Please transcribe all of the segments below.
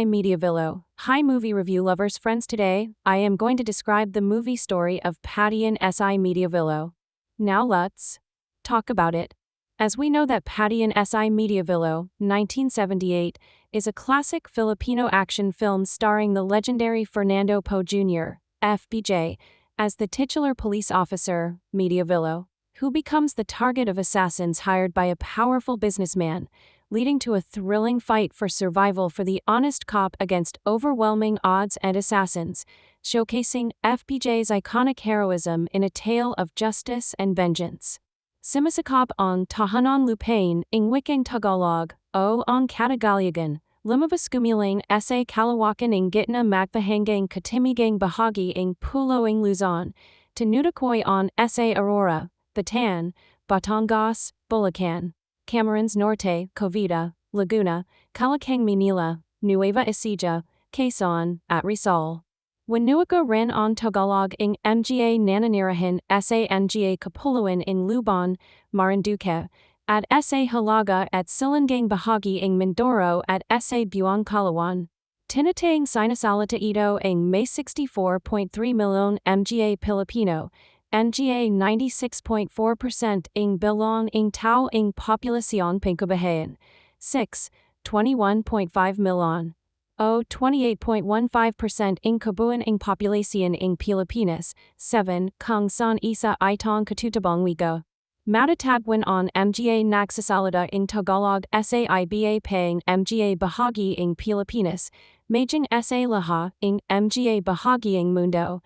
Mediavillo. Hi movie review lovers friends, today I am going to describe the movie story of Patayin Mediavillo. Now let's talk about it. As we know that Patayin Mediavillo, 1978, is a classic Filipino action film starring the legendary Fernando Poe Jr., FBJ, as the titular police officer, Mediavillo, who becomes the target of assassins hired by a powerful businessman, leading to a thrilling fight for survival for the honest cop against overwhelming odds and assassins, showcasing FBJ's iconic heroism in a tale of justice and vengeance. Sumasakop ang tahanan lupain ng wikang Tagalog, o ang katagayagan, lumabas sa kalawakan ng gitna magpahangang katimigang bahagi ng puloing Luzon, tinutukoy on sa Aurora, Bataan, Batangas, Bulacan, Camarines Norte, Cavite, Laguna, Calacang Manila, Nueva Ecija, Quezon, at Rizal. Wanuaka rin on Tagalog ng mga nananirahan sa nga kapuluan ng Lubon, Marinduque, at sa Halaga at Silangang bahagi ng Mindoro at sa Buong Kalawan. Tinatayang sinasalita ito ang may 64.3 milyon mga Pilipino, nga 96.4% ng bilang ng tao ng populasyon pangkabahayan. 6. 21.5 milyon. O 28.15% ng kabuuan ng populasyon ng Pilipinas. 7. Kung saan isa itong katutabang wika. Matatagpuan on mga nagsasalita ng Tagalog sa iba pang mga bahagi ng Pilipinas, maging sa lahat ng mga bahagi ng mundo.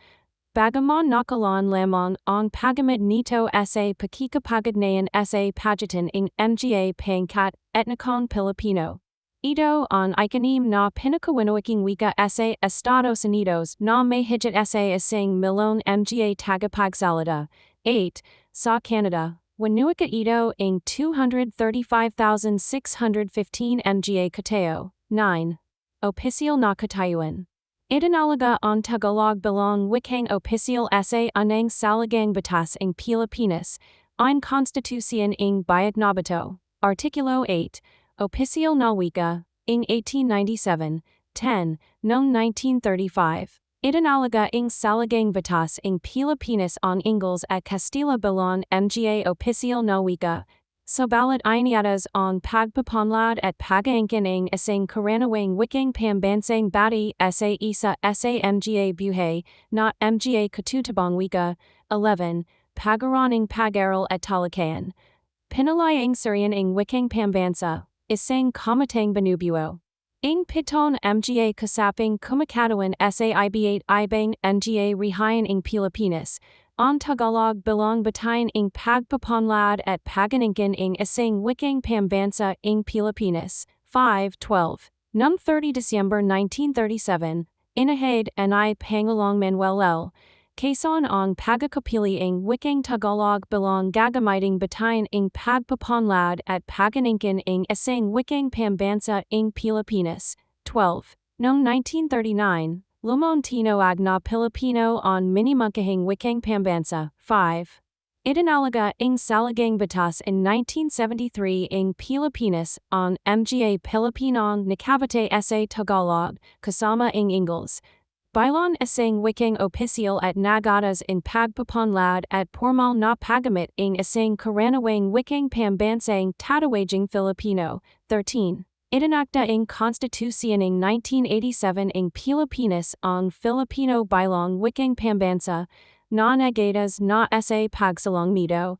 Bagaman nakalaan lamang ang paggamit nito sa pakikipagugnayan sa pagitan ng mga pangkat etnikong Pilipino. Ito ang ikanim na pinakawinawiking wika sa Estados Unidos na may higit sa isang milyon mga tagapagsalita. 8. Sa Canada, winuwika ito ang 235,615 mga katao. 9. Opisyal na katayuan. Itinalaga ang Tagalog bilang wikang opisyal sa anang salagang batas ng Pilipinas, ang Konstitusyon ng Bayad Nabato, Artikulo 8, Opisyal na wika, ng 1897, 10, noong 1935. Itinalaga ng salagang batas ng Pilipinas ang Ingles at Castilla bilang mga opisyal na wika. Subalit iniatas ang pagpapanlad at pag-aangkin ng isang karaniwang wikang pambansang bati sa isa sa mga buhay na mga katutabang wika. 11. Pagkaroon ng pag-aral at talakayan. Pinalayang surian ng wikang pambansa, isang komiteng binubuo. Ang piton mga kasaping kumakatawan sa iba-8 ibang mga rehayan ng Pilipinas. Ang Tagalog bilang batayan ng pagpapanlad at pag-aangkin ng isang wikang pambansa ng Pilipinas. 5.12. Noong 30 Disyembre 1937, inahid ni Pangulong Manuel L. Quezon ang pagkakapili ng wikang Tagalog bilang gagamiting batayan ng pagpapanlad at pag-aangkin ng isang wikang pambansa ng Pilipinas. 12. Noong 1939, Lumontinoag na Pilipino ang minimangkahing wikang pambansa. 5. Itinalaga ng salagang batas in 1973 ng Pilipinas ang mga Pilipinong nakabate sa Tagalog, kasama ng Ingles. Bilang isang wikang opisyal at nagatas in pagpapanlad at formal na paggamit ng isang karaniwang wikang pambansang tatawagang Filipino. 13. Itinakda ng Konstitusyon ng 1987 ng Pilipinas ang Filipino bilang wikang pambansa, na nagatas na sa pagsalang nito.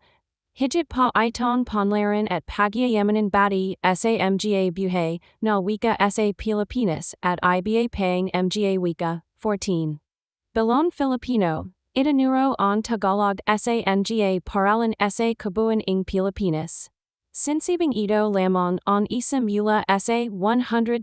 Higit pa itong panlaran at pagyayamanan bati sa mga buhay na wika sa Pilipinas at iba pang mga wika. 14. Bilang Filipino, itinuro ang Tagalog sa nga paralan sa kabuuan ng Pilipinas. Sinsibing ito lamang ang isa mula sa 170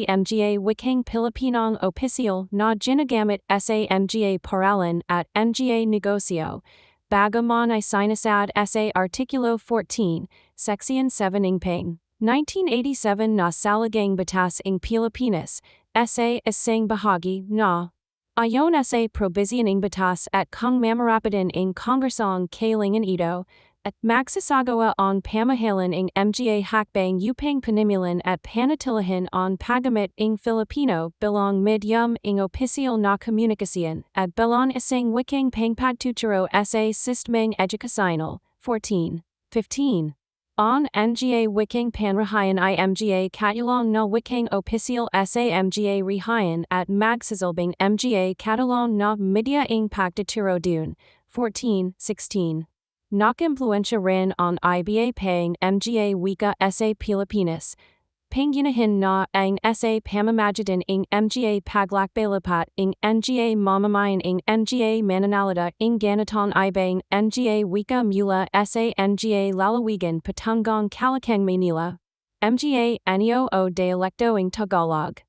mga wikang Pilipinong opisyal na ginagamit sa mga paralan at mga negosyo, bagaman ay sinasad sa Artikulo 14, Section 7 ng pang. 1987 na salagang batas ng Pilipinas, sa isang bahagi na ayon sa probisyon ng batas at kung mamarapatin ng Kongresong kailangan ito, At magsasagawa on pamahalan ng mga hakbang upang panimulan at panatilihan on paggamit ng Filipino bilang medium ng opisyal na komunikasyon at bilang isang wikang pangpagtuturo sa sistemang edukasyonal. 14. 15. On mga wikang panrahayan I mga katulang na wikang opisyal sa mga rihayan at magsasilbing mga katulang na media ng pagtuturo dun. 14. 16. Nak-impluensya rin on iba pang mga wika sa Pilipinas. Pangyanahin na ang sa pamamagitan ng mga paglakbalapat ng mga mamamayan ng mga mananalita ng ganitong ibang mga wika mula sa mga lalawigan patungong Kalakang Manila. Mga anyo o dialekto ng Tagalog.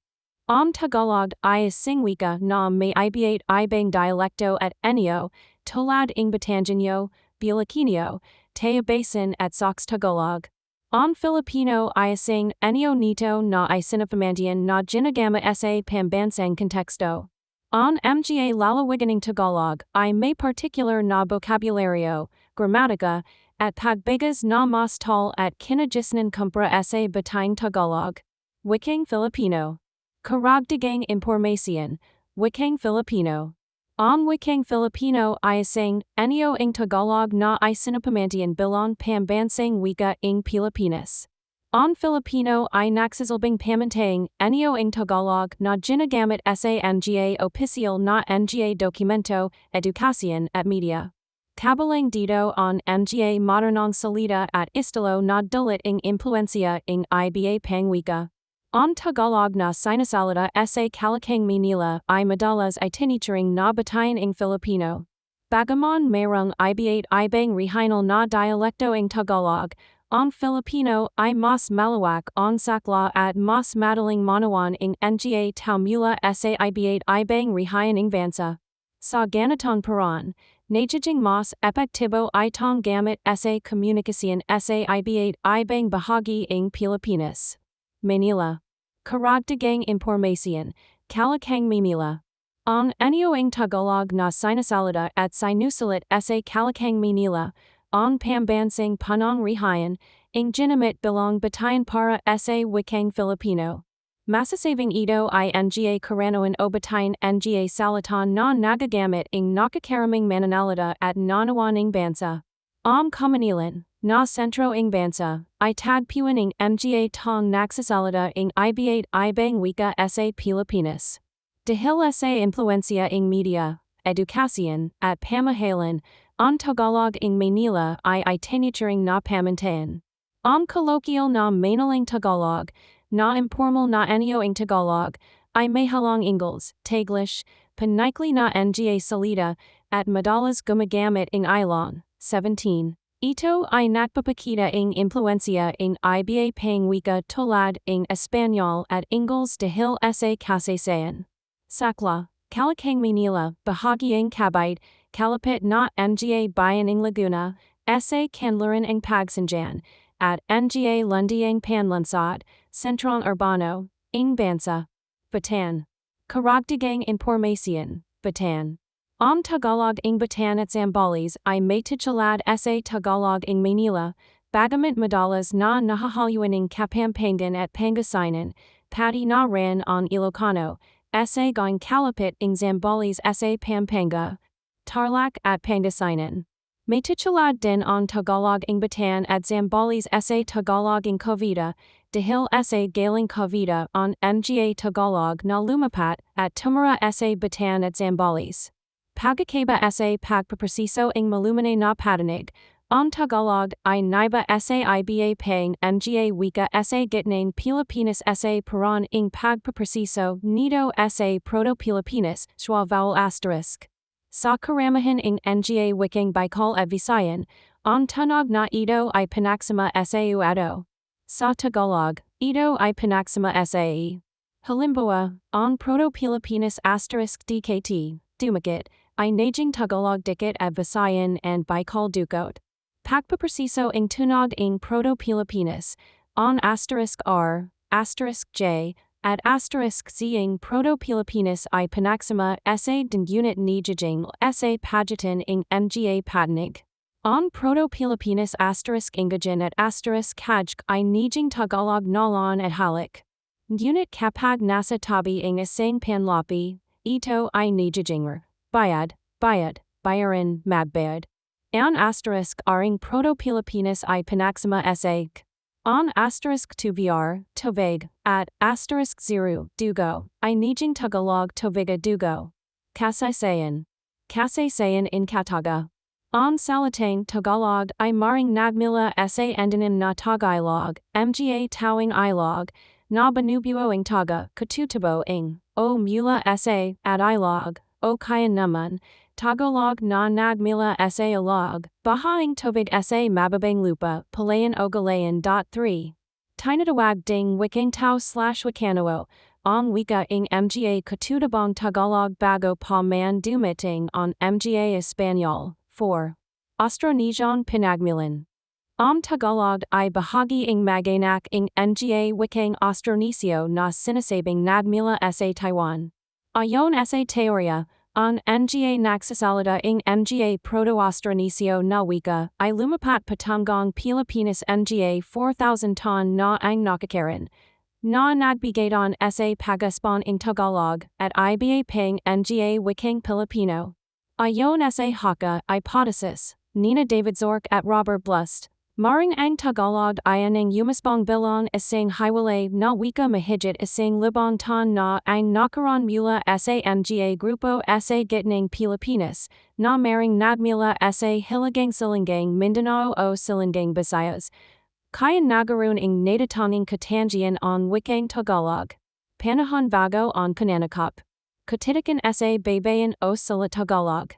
Ang Tagalog ay isang wika na may iba ibang dialekto at anyo, tulad ng Batangueño, Bulakenyo, Tayabasan at Sox Tagalog. Ang Filipino ay isang anyo nito na ay sinapamantiyan na ginagamit sa pambansang konteksto. Ang mga lalawigan ng Tagalog ay may particular na bokabularyo, gramatika, at pagbigas na mas tall at kinagisnan kumpara sa batayang Tagalog. Wikang Filipino. Karagdagang impormasyon, wikang Filipino. Ang wikang Filipino ay isang anyo ng Tagalog na ay sinapamantiyan bilang pambansang wika ng Pilipinas. Ang Filipino ay nagsasilbing pamantayang anyo ng Tagalog na ginagamit sa mga opisyal na mga dokumento, edukasyon at media. Kabilang dito ang mga modernong salita at estilo na dulot ng impluensya ng iba pang wika. Ang Tagalog na sinasalita sa Kalakang Manila ay madalas ay tinuturing na batayan ng Filipino. Bagaman mayroong iba ibang regional na dialekto ng Tagalog, ang Filipino ay mas malawak ang sakla at mas madaling manawan ng mga tao mula sa iba ibang region ng bansa. Sa ganitong paraan, nagiging mas epektibo itong gamit sa komunikasyon sa iba ibang bahagi ng Pilipinas. Manila. Karagdagang impormasyon, Kalakang Manila. Ang anyo ng Tagalog na sinasalita at sinusulat sa Kalakang Manila, ang pambansang punong rihayan, ang ginamit bilang batayan para sa wikang Filipino. Masasabing ito ay mga karanawan o batayan mga salita na nagagamit ng nakakaraming mananalita at nanawan ng bansa. Ang Kamanilan, na sentro ng bansa, ay tagpuan ng mga tong nagsasalita ng iba ibang wika sa Pilipinas. Dahil sa impluensya ng media, edukasyon, at pamahalan, ang Tagalog ng Manila ay tinuturing na pamantayan. Ang kolokiyal na manaling Tagalog, na informal na anyo ng Tagalog, ay may halang Ingles, Taglish, panaikli na mga salita, at madalas gumagamit ng ilong. 17. Ito ay nagpapakita ng impluensya ng iba pang wika tulad ng Espanyol at Ingles dahil sa kasaysayan. Sakla, Kalakang Manila, bahagyang Cavite, kalapit na mga bayan ng Laguna, sa kanluran ng Pagsanjan, at mga lundiang panlansod, sentrong urbano, ng bansa. Batan. Karagdagang impormasyon, Batan. Ang Tagalog ng Batan at Zambales ay may titulad sa Tagalog ng Manila, bagamat madalas na nahahaluan ng Kapampangan at Pangasinan, pati na rin ang Ilocano, sa going kalapit ng Zambales sa Pampanga, Tarlac at Pangasinan. May titulad din ang Tagalog ng Batan at Zambales sa Tagalog ng Cavite, dahil sa galing Cavite ang mga Tagalog na lumapat at tumira sa Batan at Zambales. Pagkakaiba sa pagpapresiso ng malumanay na patanig, ang Tagalog ay naiba sa iba pang mga wika sa gitnang Pilipinas sa paraan ng pagpapresiso nito sa Proto-Pilipinas, vowel asterisk. Sa karamihan ng mga wikang Bicol at Visayan, ang tunog na ito ay pinaksama sa uado. Sa Tagalog, ito ay pinaksama sa e. Halimbawa, ang Proto-Pilipinas asterisk DKT, dumakit, ay naging Tagalog dikit at Visayan and Bicol dukot. Pagpapresiso ang tunog ng Proto-Pilipinas, ang asterisk R, asterisk J, at asterisk Z ang Proto-Pilipinas ay pinaksama sa unit ni jijing sa pagitan ng mga patinig. On Proto-Pilipinas *Ingajan at *Kajk I Nijing Tagalog Nalan at Halik. Unit Kapag Nasa Tabi ing Isang Panlapi, Ito I Nijajinger, Bayad, Bayaran, Magbayad. An *Aring Proto-Pilipinas I Panaxima Sa. On *2vr, Tovig, at *0, Dugo, I Nijing Tagalog Toviga Dugo. Kasaysayan in Kataga. On Salatang Tagalog I Maring Nagmila Sa Endanin na Tagalog, Mga Tawing Ilog, na Banubuo Taga, Katutabo ing, O Mula Sa, at Ilog, O Kayan naman, Tagalog na Nagmila Sa Ilog, Bahaing Tovig Sa Mababang Lupa, Palayan Ogalayan. 3. Tinatawag ding Wikang Tao /Wikanao, Ong Wika ing Mga Katutabong Tagalog Bago Pa Man Dumiting on Mga Espanol. 4. Austronesian Pinagmulan. Tagalog I Bahagi ing Maganak ing Nga Wikang Austronesio na Sinasabing Nagmila Sa Taiwan. Ayon Sa Teoria, on Nga Nagsasalita ing Mga Proto-Austronesio na Wika, I Lumapat Patunggong Pilipinas Nga 4,000 ton na ang Nakakaran. Na Nagbigadon Sa Pagaspon ing Tagalog, at Iba Pang Nga Wikang Pilipino. Ayon Sa Haka, Hypothesis, Nina Davidzork at Robert Blust. Maring ang Tagalog Ianang Umasbong Bilong Isang Hiwalay na Wika Mahigit Isang Libong Ton na ang Nakaran Mula Sa Mga Grupo Sa Gitnang Pilipinas, na Maring Nagmula Sa Hilagang Silangang Mindanao o Silangang Visayas. Kayan Nagarun ing Natatanging Katangian on Wikang Tagalog. Panahon Bago on Kananakop. Katitikan Sa Baybayan o Sila Tagalog.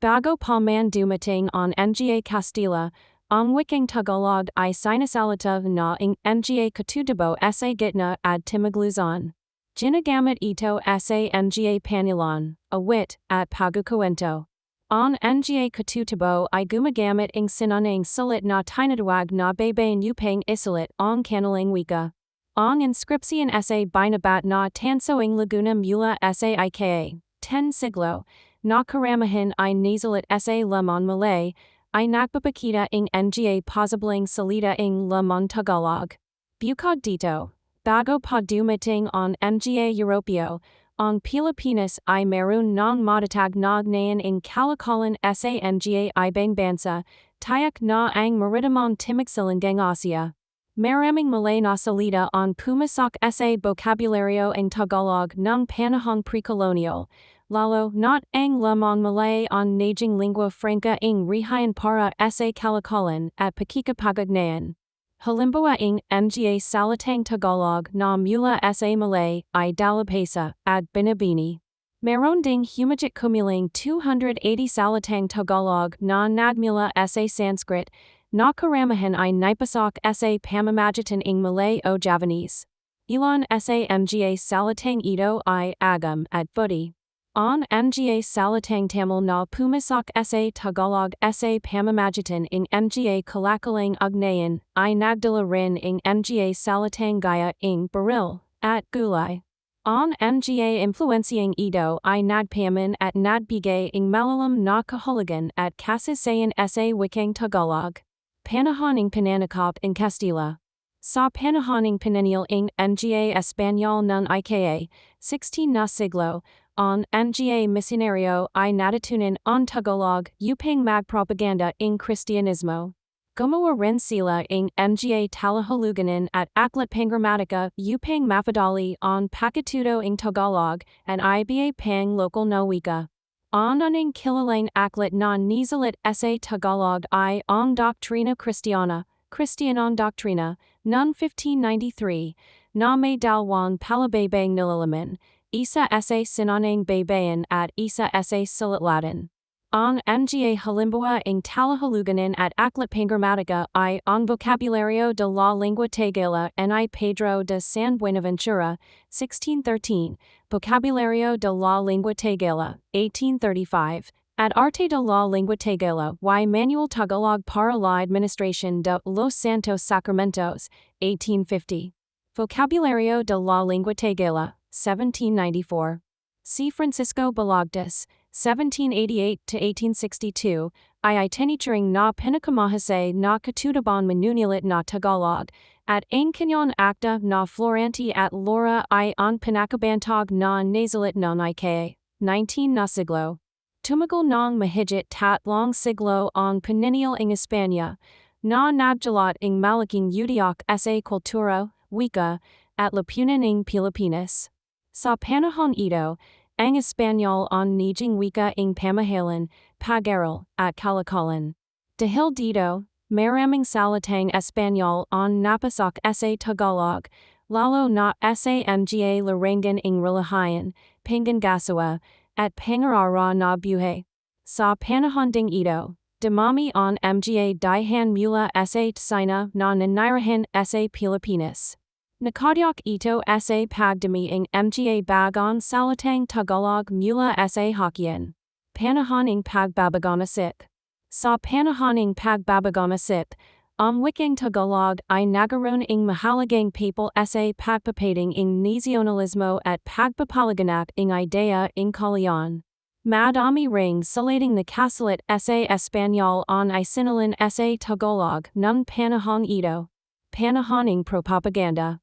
Bago Pa Man Dumating on Nga Castilla, ang Wikang Tagalog I Sinasalita na ing Nga Katutabo Sa Gitna ad Timagluzon. Ginagamit ito Sa Nga Panilon, a wit, at Pagkukwento. On Nga Katutabo I gumagamit ing sinanang sulit na tinatawag na baybayan upang isulit ang kanilang wika. Ang inscription Sa binabat na tanso ing Laguna Mula Sa Ika, 10 siglo, na karamahan I nasalit Sa lamang Malay, I nagpapakita ing Nga posibling salita ing lamang Tagalog. Bukod dito, bago pa dumating on Nga Europeo, ang Pilipinas I meron ng matatag na ugnayan ing kalakalan Sa Nga ibang bansa, tiyak na ang maritimong timagsilangang Asia. Maraming Malay na salita ang pumasok Sa vocabulario ang Tagalog ng panahong pre-colonial, lalo not ang lamang Malay ang naging lingua franca ing rihayan para Sa kalakalan at pakikipagugnayan. Halimbawa ing Nga salitang Tagalog na mula Sa Malay ay dalabhasa at binibini. Meron ding humigit kumulang 280 salitang Tagalog na nagmula Sa Sanskrit, na karamahan ay naipasok Sa pamamagitan ing Malay o Javanese. Ilan Sa Mga salitang ito ay agam at buti. On Nga salitang Tamil na pumasok Sa Tagalog Sa pamamagitan ing Nga kalakalang ugnayan ay nagdala rin ing Nga salitang gaya ing baril at gulay. On Nga influencing ito ay nagpaman at nagbigay ing malalam na kahulugan at kasaysayan Sa Wikang Tagalog. Panahon ing Pananakop in Castilla. Sa panahon ing Penennial ing Nga Espanol ng Ika, 16 na siglo, on Nga Misionario ay natutunan on Tagalog upang magpropaganda ing Kristiyanismo. Gumawa rin sila ing Nga talahuluganan at aklat panggramatika upang mapadali on pakituto ing Tagalog at iba pang lokal na wika. Ang kilalang aklat na nisalit Sa Tagalog ay ang Doktrina Cristiana, Kristiyanong Doktrina, ng 1593, na may dalawang palabaybang nilalaman, isa Sa sinanang baybayan at isa Sa sulat-Latin. Ang Nga halimbawa ing talahuluganan at aklat panggramatika ay ang Vocabulario de la Lengua Tagala ni Pedro de San Buenaventura, 1613, Vocabulario de la Lengua Tagala, 1835, at Arte de la Lengua Tagala y Manual Tagalog para la Administración de los Santos Sacramentos, 1850. Vocabulario de la Lengua Tagala, 1794. C. Francisco Balagtas, 1788 to 1862, itinituring na pinakamahase na katutabon manunulit na Tagalog, at ang kanyon acta na Florante at Laura I on pinakabantog na nasalit non ika, 19 na siglo. Tumagal nong mahigit tatlong siglo ang peninnial ing Espanya, na nagjalot ing malaking udiok sa kultura, wika, at lipunan ing Pilipinas. Sa panahon ito, ang Espanyol on nijing wika ing pamahalan, pag-aral, at kalakalan. Dahil dito, maraming salitang Espanyol on napasok sa Tagalog, lalo na sa mga larangan ing relihiyon, pangangasiwa, at pangarara na buhay. Sa panahon ding ito, dumami on mga dihan mula sa China na nanirahan sa Pilipinas. Nakadyok ito sa pagdami ing mga bagon salitang Tagalog mula sa Hokkien. Panahon ing pagbabagonasik. Sa panahon ing pagbabagonasik, ang wikang Tagalog ay nagaroon ing mahalagang papel sa pagpapating ing nasionalismo at pagpapalaganap ing idea ing kalayan. Madami ring salating nakasalit sa Espanyol on isinalan sa Tagalog ng panahon ito. Panahon ing propaganda.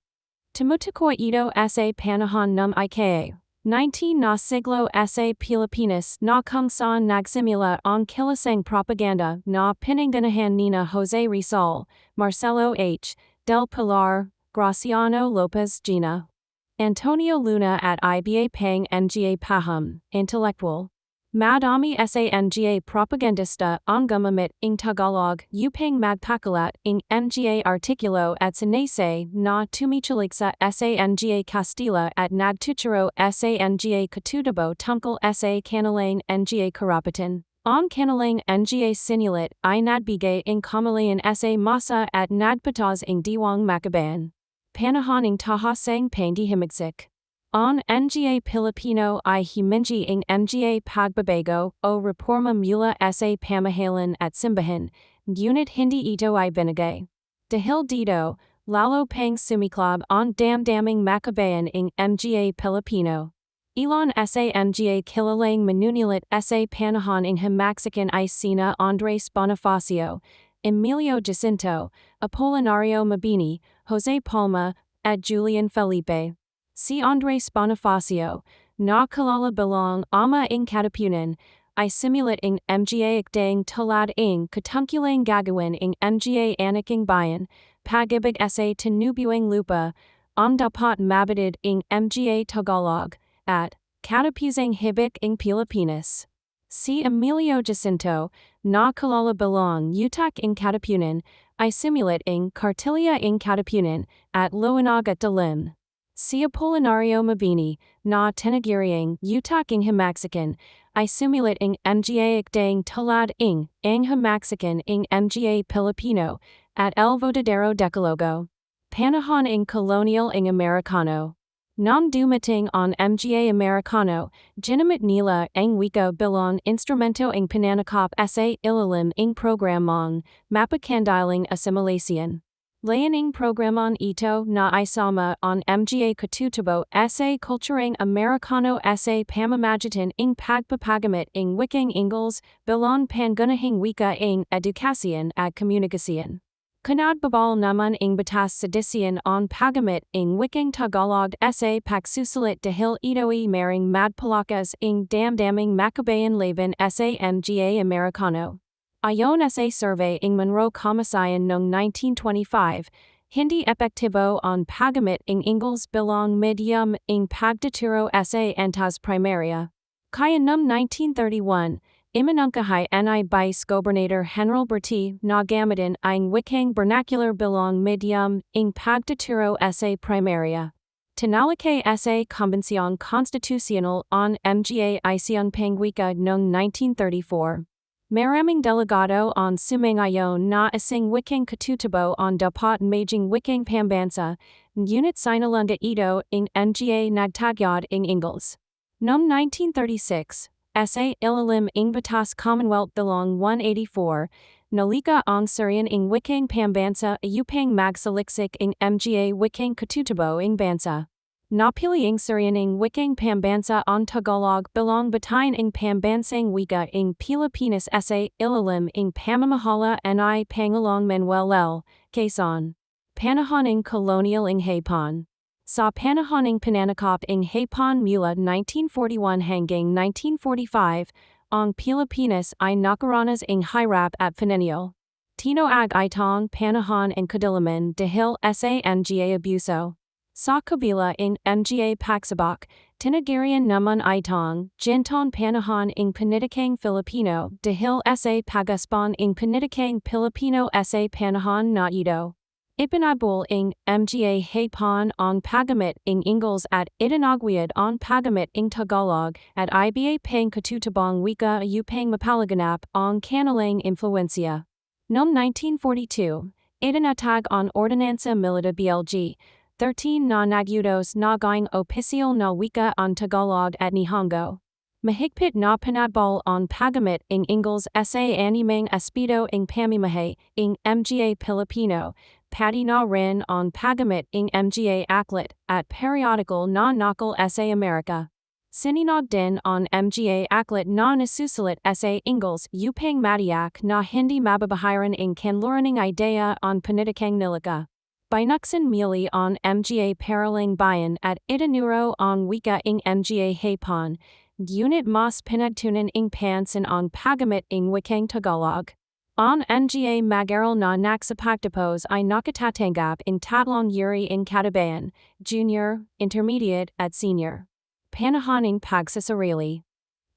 Tumutukoy ito sa panahon ng ika, 19 na siglo sa Pilipinas na kung saan nagsimula ang kilusang propaganda na pinangganahan nina Jose Rizal, Marcelo H. del Pilar, Graciano Lopez Gina, Antonio Luna at Iba Pang Nga Paham, intellectual. Madami sa Nga propagandista ang gumamit ing Tagalog upang magpakalat ing mga artikulo at sinasay na tumichaliksa sa Nga Castilla at nagtuturo sa Nga Katutubo tungkol sa kanilang Nga karapatan. Ang kanilang Nga sinulat ay nagbigay ing kamalayan sa masa at nagpatas ing diwang makabayan. Panahon ing tahasang panghihimigsik. Ang Nga Pilipino ay himingi ing mga pagbabago o reforma mula sa pamahalan at simbahan, ngunit hindi ito ay binigay. Dahil dito, lalo pang sumiklab ang damdaming makabayan ing mga Pilipino. Ilan sa mga kilalang manunulat sa panahon ing himaksikan ay sina Andres Bonifacio, Emilio Jacinto, Apolinario Mabini, Jose Palma, at Julian Felipe. Si Andres Bonifacio, na kilala bilang ama ing katipunan, ay simulat ing mga ikdang tulad ing katungkulang gagawin ing mga anak ing bayan, pag-ibig sa tinubuang lupa, ang dapat mabatid ing mga Tagalog, at katapusang hibik ing Pilipinas. Si Emilio Jacinto, na kilala bilang utak ing katipunan, ay simulat ing kartilya ing katipunan, at liwanag at dilim. Si Apolinario Mabini, na tinagiriang utak ing himaksikan, ay simulat ing mga ikdang tulad ing ang himaksikan ing mga Pilipino, at el verdadero decalogo. Panahon ing colonial ing Americano. Nang dumating ang mga Americano, ginamit nila ang wika bilang instrumento ing pananakop sa ilalim ing programang mapakandaling assimilation. Layaning programan ito na isama ang mga katutubo sa kulturang Americano sa pamamagitan ing pagpapagamit ing wikang Ingles bilang pangunahing wika ing edukasyon at komunikasyon. Kanadbabal naman ing batas sedisyon ang paggamit ing wikang Tagalog sa pagsusulit dahil ito'y maring madpalakas ing damdaming makabayan laban sa mga Americano. Ayon sa survey ing Monroe Komisyon noong 1925, hindi epektibo ang paggamit ing Ingles bilang medium ing pagtuturo sa antas primaria. Kaya noong 1931, iminungkahi ni Vice Gobernador General Bertie na gamitin ang wikang vernacular bilang medium ing pagtuturo sa primaria. Tinalakay sa Konbensyong Konstitusyonal ang mga isyong pangwika noong 1934. Maraming delegado ang sumangayon na isang wikang katutubo ang dapat maging wikang pambansa, ngunit sinalunga ito ing mga nagtagyod ing Ingles. Noong 1936, sa ilalim ing batas Commonwealth bilang 184, nalika ang Syrian ing wikang pambansa upang magsaliksik ing mga wikang katutubo ing bansa. Napili ing Syrian ing Wikang Pambansa on Tagalog belong Batayin ing Pambansang Wika ing Pilipinas sa Ilalim ing Pamamahala ni Pangalong Manuel L. Quezon. Panahon ing Colonial ing Hapon. Sa panahon ing Pananakop ing Hapon mula 1941 hanggang 1945, ang Pilipinas ay nakaranas ing hirap at Finennial. Tino ag itong panahon ing Kadilaman dahil sa mga abuso. Sa kabila ing mga pagsabak, tinagirian naman itong ginton panahon ing panitikang Filipino dahil sa pagaspon ing panitikang Pilipino sa panahon na ito. Ipinabul ing mga hapon ang pagamit ing Ingles at itinaguyad ang pagamit ing Tagalog at iba pang katutabang wika upang mapalaganap ang kanilang influensya. Noong 1942, itinatag ang Ordinansa Milita BLG 13 na nagyudos naging opisyal na wika ang Tagalog at Nihongo. Mahigpit na pinatbol ang pagamit ing Ingles sa animang aspeto ing pamamahay ing mga Pilipino, pati na rin ang pagamit ing mga aklat at periodical na nakal sa Amerika. Sininog din ang mga aklat na nasusulat sa Ingles upang matiyak na hindi mababahiran ing kanluraning idea ang panitikang nilika. Binuksan muli ang mga paraling bayan at itinuro ang wika ing mga hapon, ngunit mas pinagtunan ing pansin ang pagamit ing wikang Tagalog. Ang mga mag-aral na nagsapagtapos ay nakatatanggap ing tatlong uri ing katabayan, junior, intermediate at senior. Panahon ing pagsasarili.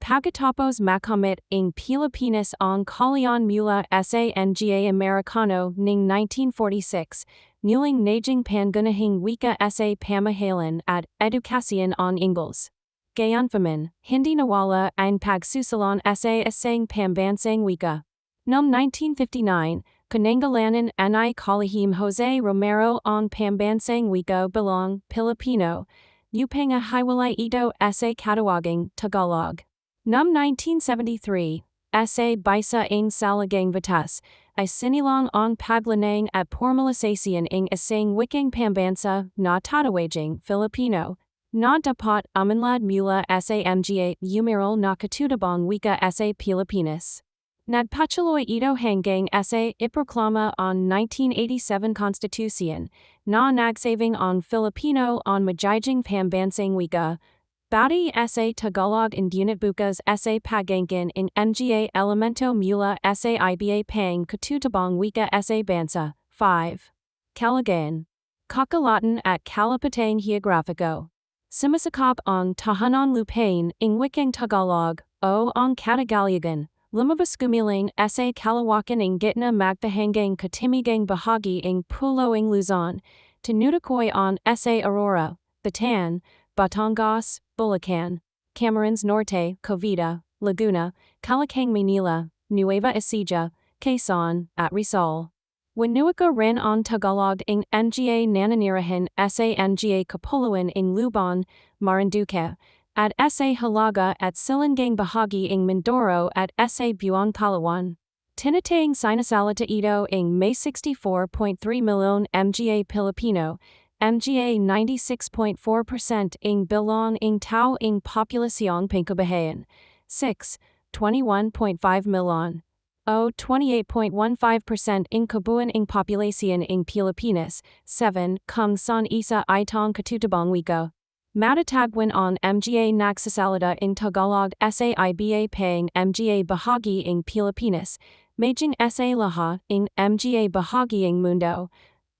Pagkatapos makamit ing Pilipinas ang Kalian mula sa mga Amerikano ning 1946, muling najing pangunahing wika sa pamahalan at edukasyon ang Ingles. Gayunpaman, hindi nawala ang pagsusalon sa isang pambansang wika. Noong 1959, kanangalanan ni Kalihim Jose Romero ang pambansang wika bilang Pilipino, upang hiwalay ito sa katawagang Tagalog. Noong 1973, sa Bisa ing Salagang Batas, ay sinilang ang paglanang at formalisasyon ing isang wikang pambansa na tatawaging Filipino, na dapat umunlad mula sa mga umiral na katutabang wika sa Pilipinas. Nagpatuloy ito hanggang sa iproklama ang 1987 Constitution, na nagsaving ang Filipino ang magiging pambansang wika. Bati sa Tagalog Indunit bukas sa pagangkin in mga elemento mula sa iba pang katutabang wika sa bansa. 5. Kalagayan. Kakalatan at kalapatan geografiko. Sumasakop ang tahanan lupain ing wikang Tagalog o ang Katagaligan. Lumabas gumiling sa kalawakan ing gitna magpahanggang katimigang bahagi ing pulo ing Luzon. Tinutukoy ang sa Aurora, Bataan, Batangas, Bulacan, Camarines Norte, Cavite, Laguna, Calacang Manila, Nueva Ecija, Quezon, at Rizal. Winuika rin ang Tagalog ing nga nananirahan sa nga Kapuluan ing Lubon, Marinduque, at sa Halaga at Silangang bahagi ing Mindoro at sa Buong Palawan. Tinatayang sinasalita ito ing may 64.3 milyon mga Pilipino, mga 96.4% ing bilang ing tao ing populasyong pangkabahayan. 6. 21.5 milyon. O 28.15% ing kabuuan ing populasyon ing Pilipinas. 7. Kung saan isa itong katutabang wika. Matatagwan ang mga nagsasalita ing Tagalog sa iba pang mga bahagi ing Pilipinas, maging sa lahat ing mga bahagi ing mundo.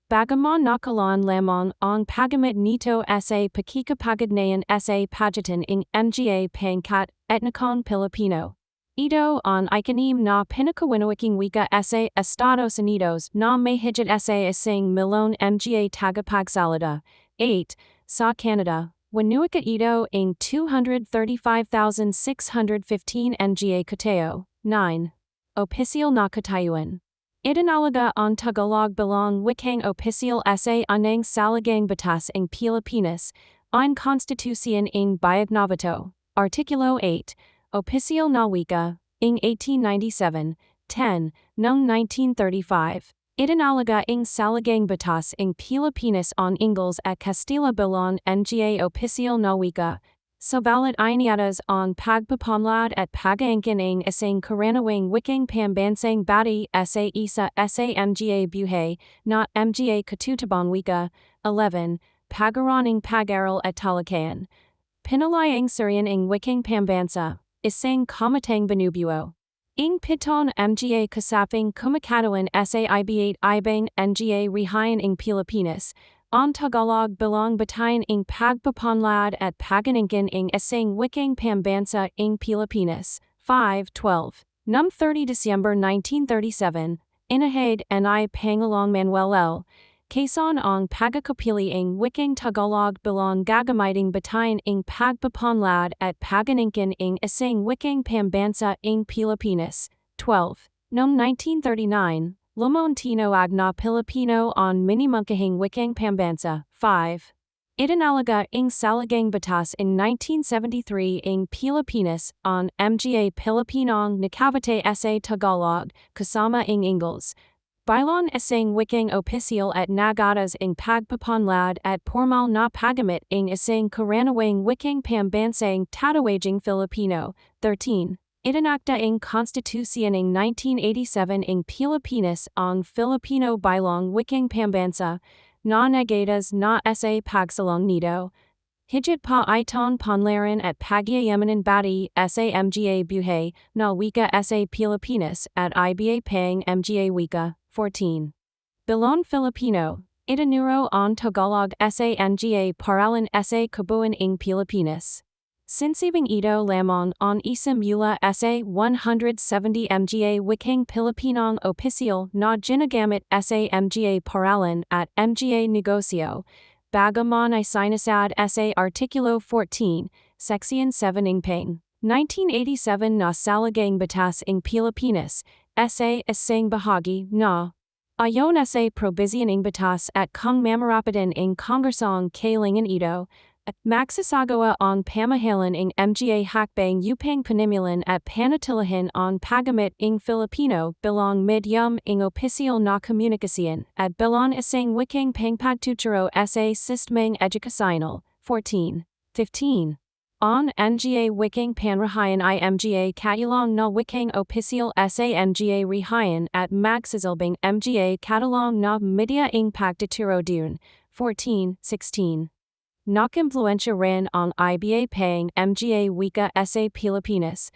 Bagaman nakalaan lamang ang pagamit nito sa pakikipagugnayan sa pagitan ing mga pangkat etnikong Pilipino. Ito ang ikanim na pinakawinawiking wika sa Estados Unidos na may higit sa isang milyon mga tagapagsalita. 8. Sa Canada, winuwika ito ing 235,615 mga katao. 9. Opisyal na katayuan. Itinalaga ang Tagalog bilang wikang opisyal sa anang salagang batas ing Pilipinas, ang Konstitusyon ing Bayag Novato, Artikulo 8, Opisyal na wika, ing 1897, 10, noong 1935. Itinalaga ing Salagang Batas ing Pilipinas on Ingles at Castilla Bilon Nga Oficial Nawica. Sabalat Iniatas on Pagpapamlad at Pagainkin ing Isang Karanawing Wiking Pambansang Bati Sa Isa Sa Mga Buhay, not Mga Katutabang Wika. 11. Pagaroning Pagaral at Talakayan. Pinalayang Surian ing Wiking Pambansa. Isang Kamatang Banubuo. Ing Piton Mga Kasaping Kumakatuan Saib8 Ibang Nga Rihayan ing Pilipinas. On Tagalog Belong Batayin ing Pagpapanlad at Paganinkin ing Isang Wiking Pambansa ing Pilipinas. 5:12. Num 30 December 1937. Inahade Ni Pangalong Manuel L. Quezon ang Pagkakapili ing Wiking Tagalog Belong Gagamiting Batayin ing Pagpapanlad at Paganinkin ing Isang Wiking Pambansa ing Pilipinas. 12. Noong 1939, Lumontino Agna Pilipino on Minimunkahing Wiking Pambansa. 5. Itinalaga ing Salagang Batas in 1973 ing Pilipinas on Mga Pilipinong Nakavate Sa Tagalog, kasama ing Ingles. Bailon Isang Wiking Oficial at Nagatas ing Pagpapanlad at Pormal na Pagamit ing Isang Karanawang Wiking Pambansang Tatawaging Filipino. 13. Itinakda ing Constitution ing 1987 ing Pilipinas ang Filipino Bailong Wiking Pambansa, na Nagatas na Sa Pagsalong Nido. Higit pa itong Panlaran at Pagyayamanan Bati Sa Mga Buhay, na Wika Sa Pilipinas at Iba Pang Mga Wika. 14. Bilon Filipino, itinuro on Tagalog Sa Nga Paralan Sa Kabuuan ing Pilipinas. Sinsibing ito lamang on isa mula Sa 170 Mga Wiking Pilipinong Opisyal na ginagamit Sa Mga Paralan at Mga Negosyo. Bagaman ay sinasad Sa Artikulo 14, Section 7 ing Pang. 1987 na Salagang Batas ing Pilipinas. Sa Isang Bahagi na. Ayon Sa Provision ing Batas at Kung Mamarapadan ing Kongresong Kailangan ito. At Magsasagawa ang Pamahalan ing Mga Hakbang Upang Panimulan at Panatilahin ang Pagamit ing Filipino Belong Medium ing Opisyal na Komunikasyon at Belong Isang Wiking Pangpagtuturo Sa Sistemang Educacional. 14. 15. On Nga Wiking Panrahayan I Mga Catalong na Wiking Opisyal Sa Mga Rihayan at Magsasalbing Mga Catalong na Media ing Pagtuturo Dun. 14. 16. Nakimpluensya rin ang Iba Pang Mga Wika Sa Pilipinas.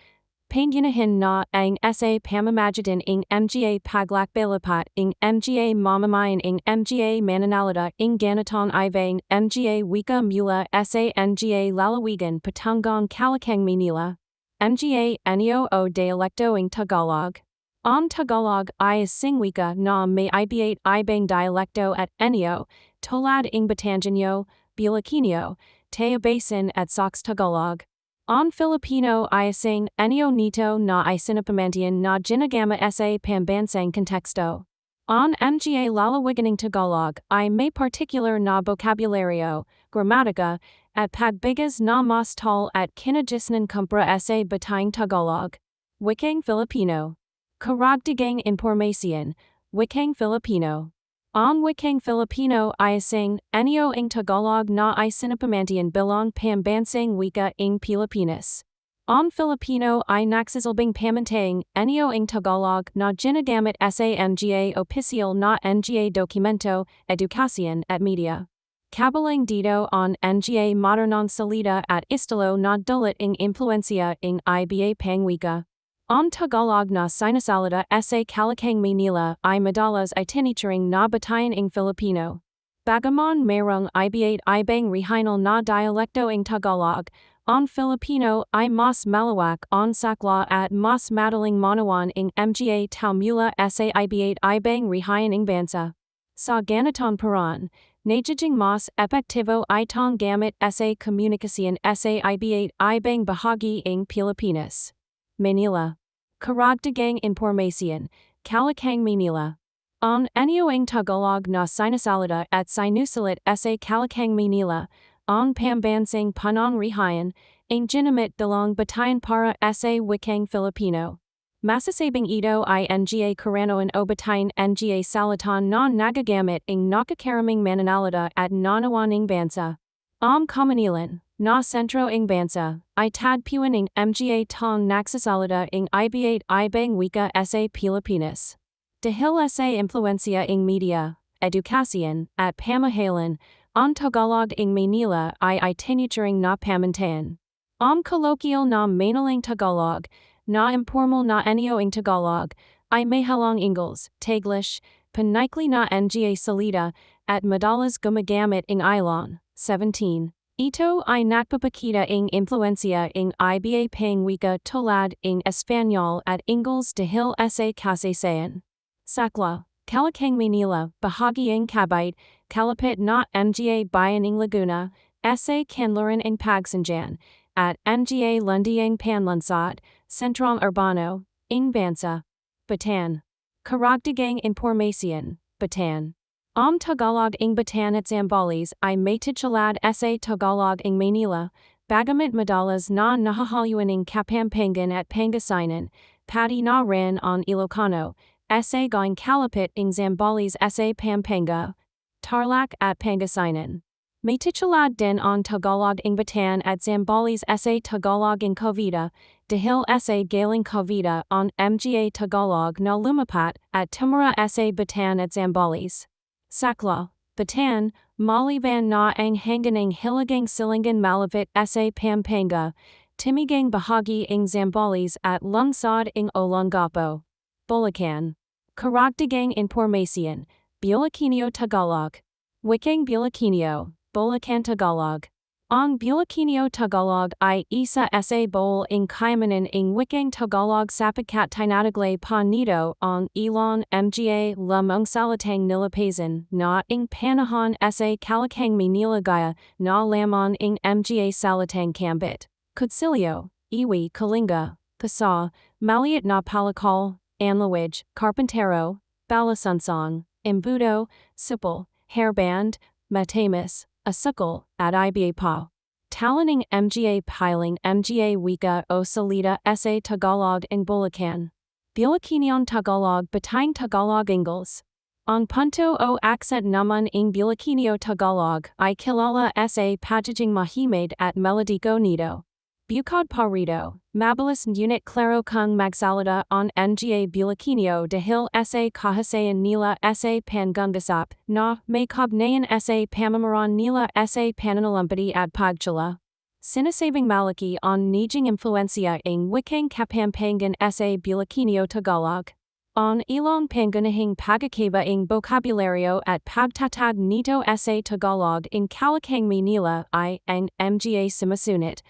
Pangyanahin na ang Sa Pamamagitan ing Mga Paglakbalapat ing Mga Mamamayan ing Mga Mananalita ing Ganaton Ibang Mga Wika Mula Sa Nga Lalawigan Patungong Kalakang Manila. Mga Neo o Dialecto ing Tagalog. Ang Tagalog ay isang wika na may Iba Ibang Dialecto at Neo, Tolad ing Batangueño, Bulaqueño, Taya Basin at Sox Tagalog. Ang Filipino ay isang Neo nito na isinapamantian na ginagama Sa Pambansang konteksto. Ang Mga lalawiganing Tagalog ay may particular na vocabulario, gramatika, at pagbigas na mas tall at kinagisnan kumpara Sa Bataying Tagalog. Wikang Filipino. Karagdagang impormasyon, Wikang Filipino. Ang Wikang Filipino ay isang Neo ing Tagalog na isinapamantian bilang Pambansang Wika ing Pilipinas. Ang Filipino ay nagsasalbing pamantayang Neo ing Tagalog na ginagamit Sa Mga Opisyal na Nga Dokumento, Edukasyon at Media. Kabalang dito ang Nga Modernong Salita at Estilo na dulot ing impluensya ing Iba Pang Wika. Ang Tagalog na sinasalita Sa Kalakang Manila ay madalas itinituring na Batayin ing Filipino. Bagaman mayroong Iba Ibang Regional na dialekto ing Tagalog, ang Filipino ay mas malawak ang sakla at mas madaling manawan ing Mga tao mula Sa Iba Ibang Regional ing bansa. Sa ganitong paraan, nagiging mas epektibo itong gamit Sa komunikasyon Sa Iba Ibang bahagi ing Pilipinas. Manila. Karagdagang impormasyon, Kalakang Manila. Ang Neo ing Tagalog na sinasalita at sinusulit Sa Kalakang Manila, ang Pambansang Pananrihayan, ang ginamit dalawang batayan para Sa Wikang Filipino. Masasabing ito nga karanoan o Patayin nga salatan na nagagamit ng nakakaraming mananalita at nanawaning bansa. Kamanilan, na sentro ng bansa, ay tagpuan ng mga tong nagsasalita ng iba ibang wika sa Pilipinas. Dahil sa impluensya ng media, edukasyon, at pamahalaan, ang Tagalog ng Manila ay tinuturing na pamantayan. Colloquial na manaling Tagalog, na informal na enyo ng Tagalog, ay may halang Ingles, Taglish, panikli na nga salita, at madalas gumagamit ng ilon. 17. Ito ay nagpapakita ng impluensya ng iba pang wika tulad ng Espanyol at Ingles dahil sa kasaysayan. Sakla, Kalakang Manila, bahagi ng Cavite, kalapit na mga bayan ng Laguna, sa kanluran ng Pagsanjan, at mga lundiang panlansat, sentrong urbano, ng bansa. Batan. Karagdagang impormasyon, Batan. Tagalog ng Batan at Zambales ay may titulad sa Tagalog ng Manila, bagamat madalas na nahahaluan ng Kapampangan at Pangasinan, pati na rin ang Ilocano, sa going kalapit ng Zambales sa Pampanga, Tarlac at Pangasinan. May titulad din ang Tagalog ng Batan at Zambales sa Tagalog ng Cavite, dahil sa galing Cavite ang mga Tagalog na lumapat at tumira sa Batan at Zambales. Sakla, Batan, maliban na ang hangganang hilagang silangan malapit sa Pampanga, timigang bahagi ng Zambales at lungsod ng Olongapo. Bulacan. Karagdagang impormasyon, Bulacanio Tagalog. Wikang Bulacanio, Bulacan Tagalog. Ang Bulacanio Tagalog ay isa sa bowl ng kayamanan ng wikang Tagalog sapagkat tinataglay pa nito ang ilan mga lamang salitang nilapazan na ng panahon sa Kalakang Manila gaya na lamang ng mga salitang Kambit, Kutsilyo, Iwi Kalinga, Pasa, Maliit na Palakal, Anlawig, Carpintero, Balasansong, Embudo, Sipol, Hairband, Matamis, Asukal, at Iba pa. Talaning mga piling mga wika o salita sa Tagalog ng Bulacan. Bulacanong Tagalog Patayin Tagalog Ingles. Ang punto o accent naman ng Bulacanio Tagalog ay kilala sa pagiging mahimid at melodiko nito. Bukod pa rito, mabilis ngunit klaro kung magsalita ang mga Bulacanio dahil sa kahasayan nila sa pangungasap na may kaugnayan sa pamamaraan nila sa pananalumpati at pagtsala. Sinasabing malaki ang naging impluensya ng wikang Kapampangan sa Bulacanio Tagalog. Ang ilang pangunahing pagkakaiba ng bokabularyo at pagtatag nito sa Tagalog ng Kalakang Manila ay ang mga sumusunod.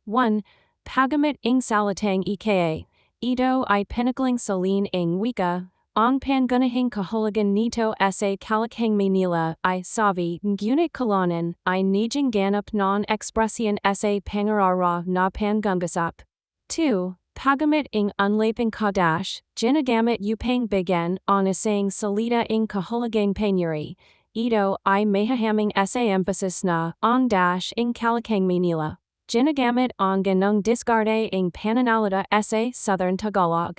1. Paggamit ng salitang ika. Ito ay pinagaling salin ng wika. Ang pangunahing kahulugan nito sa Kalakang Manila ay sabi ngunit kailanman ay naging ganap ng ekspresyon sa pangarara na pangungasap. 2. Paggamit ng unlaping kadash, ginagamit upang bigyan ang isang salita ng kahulugang panyuri. Ito ay mahahaming sa emphasis na ang dash ng Kalakang Manila. Ginagamit ang ganong diskarte ng pananalita sa Southern Tagalog.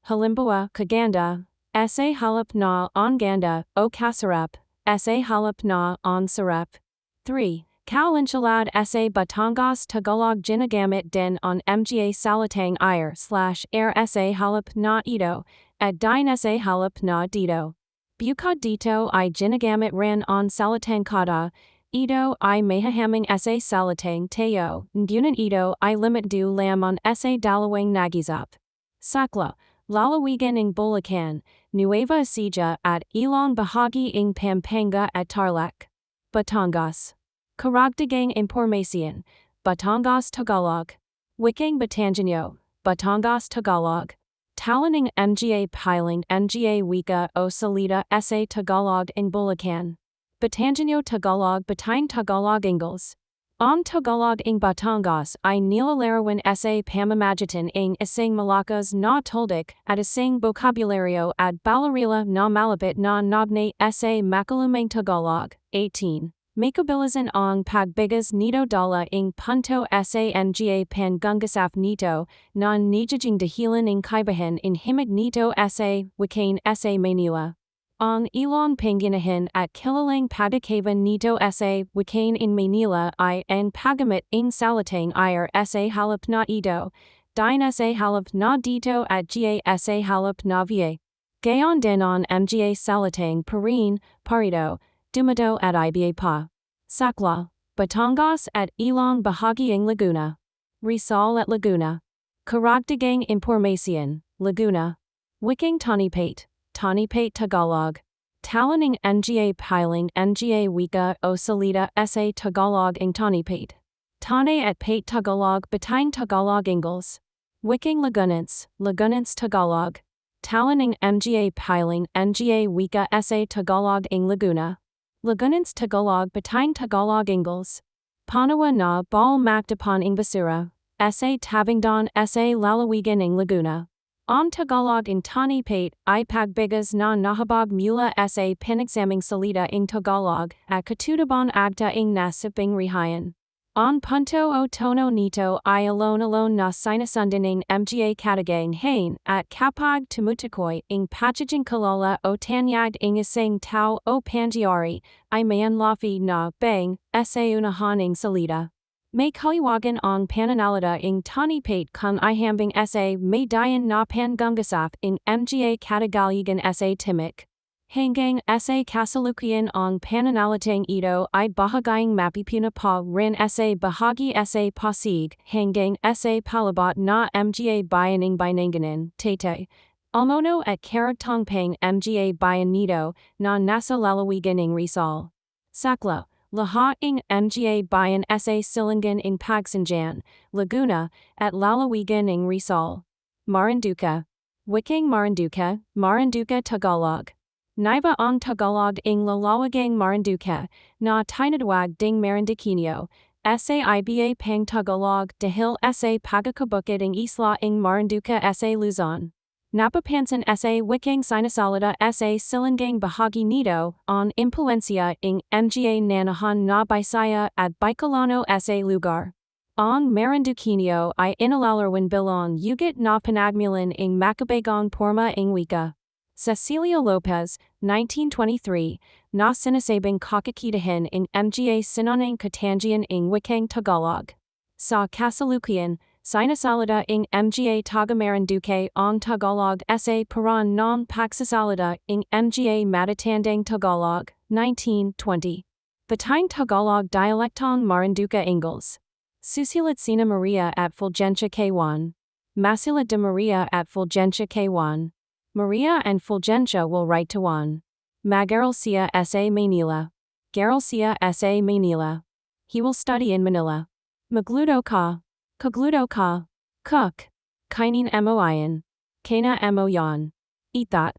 Halimbawa, kaganda, sa halip na ang ganda o kasarap, sa halip na ang sarap. 3. Kaulinsyalad sa Batangas Tagalog ginagamit din ang mga salitang air/air sa halip na ito, at din sa halip na dito. Bukod dito ay ginagamit rin ang salitang kada. Ito ay mahahaming sa salitang tayo, ngunit ito ay limit du lamang sa dalawang nagizap. Sakla, lalawigan ng Bulacan, Nueva Ecija at ilang bahagi ng Pampanga at Tarlac. Batangas. Karagdagang impormasyon, Batangas Tagalog. Wikang Batangueño, Batangas Tagalog. Talaning mga piling mga wika o salita sa Tagalog ng Bulacan. Batangueño Tagalog Patayin Tagalog Ingles. Ang Tagalog ng Batangas ay nilalarawan sa pamamagitan ng isang malakas na tuldak at isang bokabularyo at balarila na malapit na nagnay sa makalumang Tagalog. 18. Makabilizan ang pagbigas nito dala ing punto sa nga pangungasaf nito, non nijajing dahilan ing kaibahan in himig nito sa wikain sa Manila. Ang ilang panginahin at kilalang pagkakaban nito sa wikain in Manila ay ang pagamit ing salatang ir sa halap na ito, din sa halap na dito at ga sa halap na va. Gayon din ang mga salatang parito, dumado at iba pa. Sakla, Batangas at ilang bahagi ng Laguna. Rizal at Laguna. Karagdagang impormasyon, Laguna. Wikang Tanipate Tagalog. Talaning nga piling nga wika o salita sa Tagalog ang Tanipate. Tane at Pate Tagalog Bataying Tagalog Ingles. Wikang Lagunans Tagalog. Talaning nga piling nga wika sa Tagalog ang Laguna. Lagunans Tagalog Bataying Tagalog Ingles. Panawa na bal makdapan ing basura, sa tabingdon sa lalawigan ing Laguna. Ang Tagalog ing Tanipate ay pagbigas na nahabag mula sa pinagsaming salita ing Tagalog at katutabang agta ing nasiping rihayan. Ang punto o tono nito ay alone na sinasundan ing mga katagang hain at kapag tumutukoy ing patchaging kalala o tanyag ing isang tao o pangyari ay mayanlafi na bang sa unahan ing salita. May kaliwagan ang pananalita ing Tanipate kung ihambing sa may dayan na pangungasaf ing mga katagaligan sa timik. Hanggang sa kasalukuyan ang pananalitang ito ay bahagayang mapipuna pa rin sa bahagi sa pasig hanggang sa palabot na mga bayan ing binanganan, Taytay. Almono at karagtang pang mga bayan nito na nasa lalawigan ing Rizal. Sakla. Lahat ing mga bayan sa silangan ing Pagsanjan, Laguna, at lalawigan ing Rizal. Marinduque. Wikang Marinduque Tagalog. Naiba ang Tagalog ing lalawagang Marinduque, na tinatawag ding Marinduqueño, sa iba pang Tagalog dahil sa pagkakabukid ing isla ing Marinduque sa Luzon. Napapansin sa wikang sinasalita sa silangang bahagi nito ang impluensya ing mga nanahan na Bisaya at Bicolano sa lugar. Ang Marinduqueño ay inalalarawan bilang ugat na panagmulan ing makabagang porma ing wika. Cecilio Lopez, 1923, na sinasabing kakakitahin ing mga sinonang katangian ing wikang Tagalog. Sa kasalukuyan, sinasalita ing mga taga Marinduque ang Tagalog sa paraan ng pagsasalita ing mga matatandang Tagalog, 1920. Bataying Tagalog dialektong Marinduque Ingles. Susilat Sina Maria at Fulgencia K1. Masilat de Maria at Fulgencia K1. Maria and Fulgencia will write to Juan. Magaralcia sa Manila. Garalcia sa Manila. He will study in Manila. Magluto ka. Kagluto ka. Cook. Kainin mo iyan. Kana mo yan. Itat.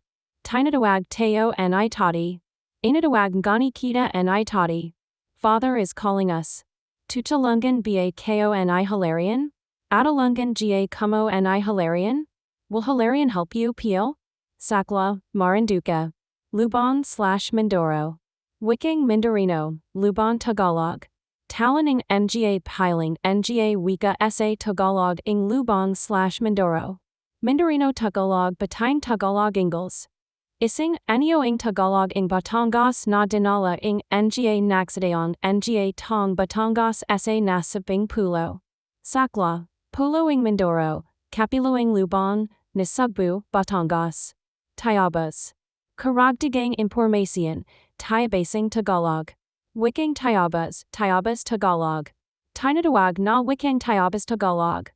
Tinatawag tayo and I tati. Inatawag gani kita and I tati. Father is calling us. Tutalungan ba ko and I Hilarion? Atalungan ga kumo and I Hilarion? Will Hilarion help you, Pio? Sakla, Marinduque. Lubon/Mindoro. Wikang Mindarino, Lubon Tagalog. Talaning nga piling nga wika sa Tagalog ing Lubon/Mindoro. Mindarino Tagalog Bataying Tagalog Ingles. Ising anyo ing Tagalog ing Batangas na dinala ing nga nagsadayon nga tong Batangas sa nasabing pulo. Sakla, Pulo ing Mindoro, Kapilo ing Lubon, Nisugbu, Batangas. Tayabas. Karagdagang impormasyon, Tayabasing Tagalog. Wikang Tayabas Tagalog. Tinatawag na wikang Tayabas Tagalog,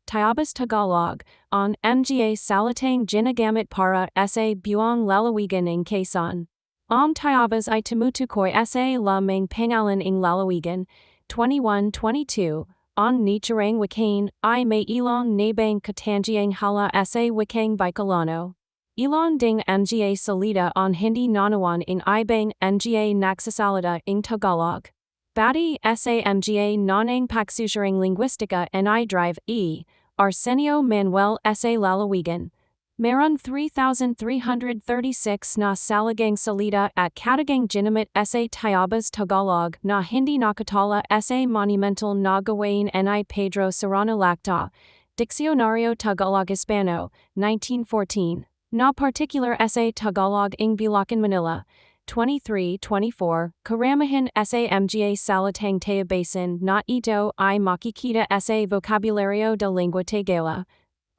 ang mga salitang ginagamit para sa buong lalawigan ng Quezon. Ang Tayabas ay tumutukoy sa lamang pangalan ng lalawigan, 2122, ang naturang wikain ay may ilang nabang katangiang hala sa wikang Bicolano. Ilan ding mga salita ang hindi nanawan in ibang mga nagsasalita ing Tagalog. Bati sa mga nanang pagsusuring linguistika ni Drive Arsenio Manuel sa lalawigan. Meron 3336 na salagang salita at katagang ginamit sa Tayabas Tagalog na hindi nakatala sa monumental na gawain ni Pedro Serrano Lacta, Diccionario Tagalog Hispano, 1914, na particular sa Tagalog ng Bulacan Manila, 23-24, karamihan sa mga salitang tayabasan na ito ay makikita sa Vocabulario de Lengua Tagala.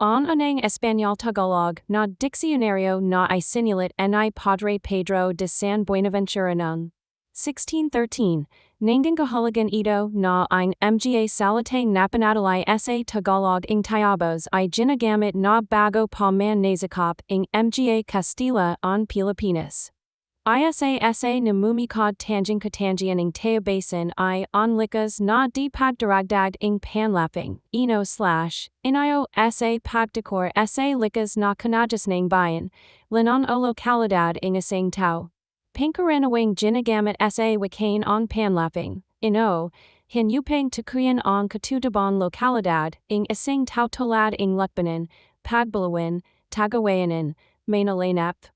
Ang Espanyol Tagalog na diccionario na isinulat ni Padre Pedro de San Buenaventura noong 1613, nanging kahulugan ito na ang mga salitang napanatili sa Tagalog ng Tayabas ay ginagamit na bago pa man nasakop ng mga Kastila ang Pilipinas. Isa namumikod tanjing katangian ng tayabasan ay ang likas na di pagdaragdag ng panlaping, ino/, inayo sa pagdekor sa likas na kanajas ng bayan, lanon o lokalidad ng isang tao. Pangkaraniwang ginagamit sa wikain ang panlaping, ino, hinupang tukuyan ang katutabang lokalidad ng isang tao tulad ng lukbanan, pagbalawin, tagawayanan, manalanap.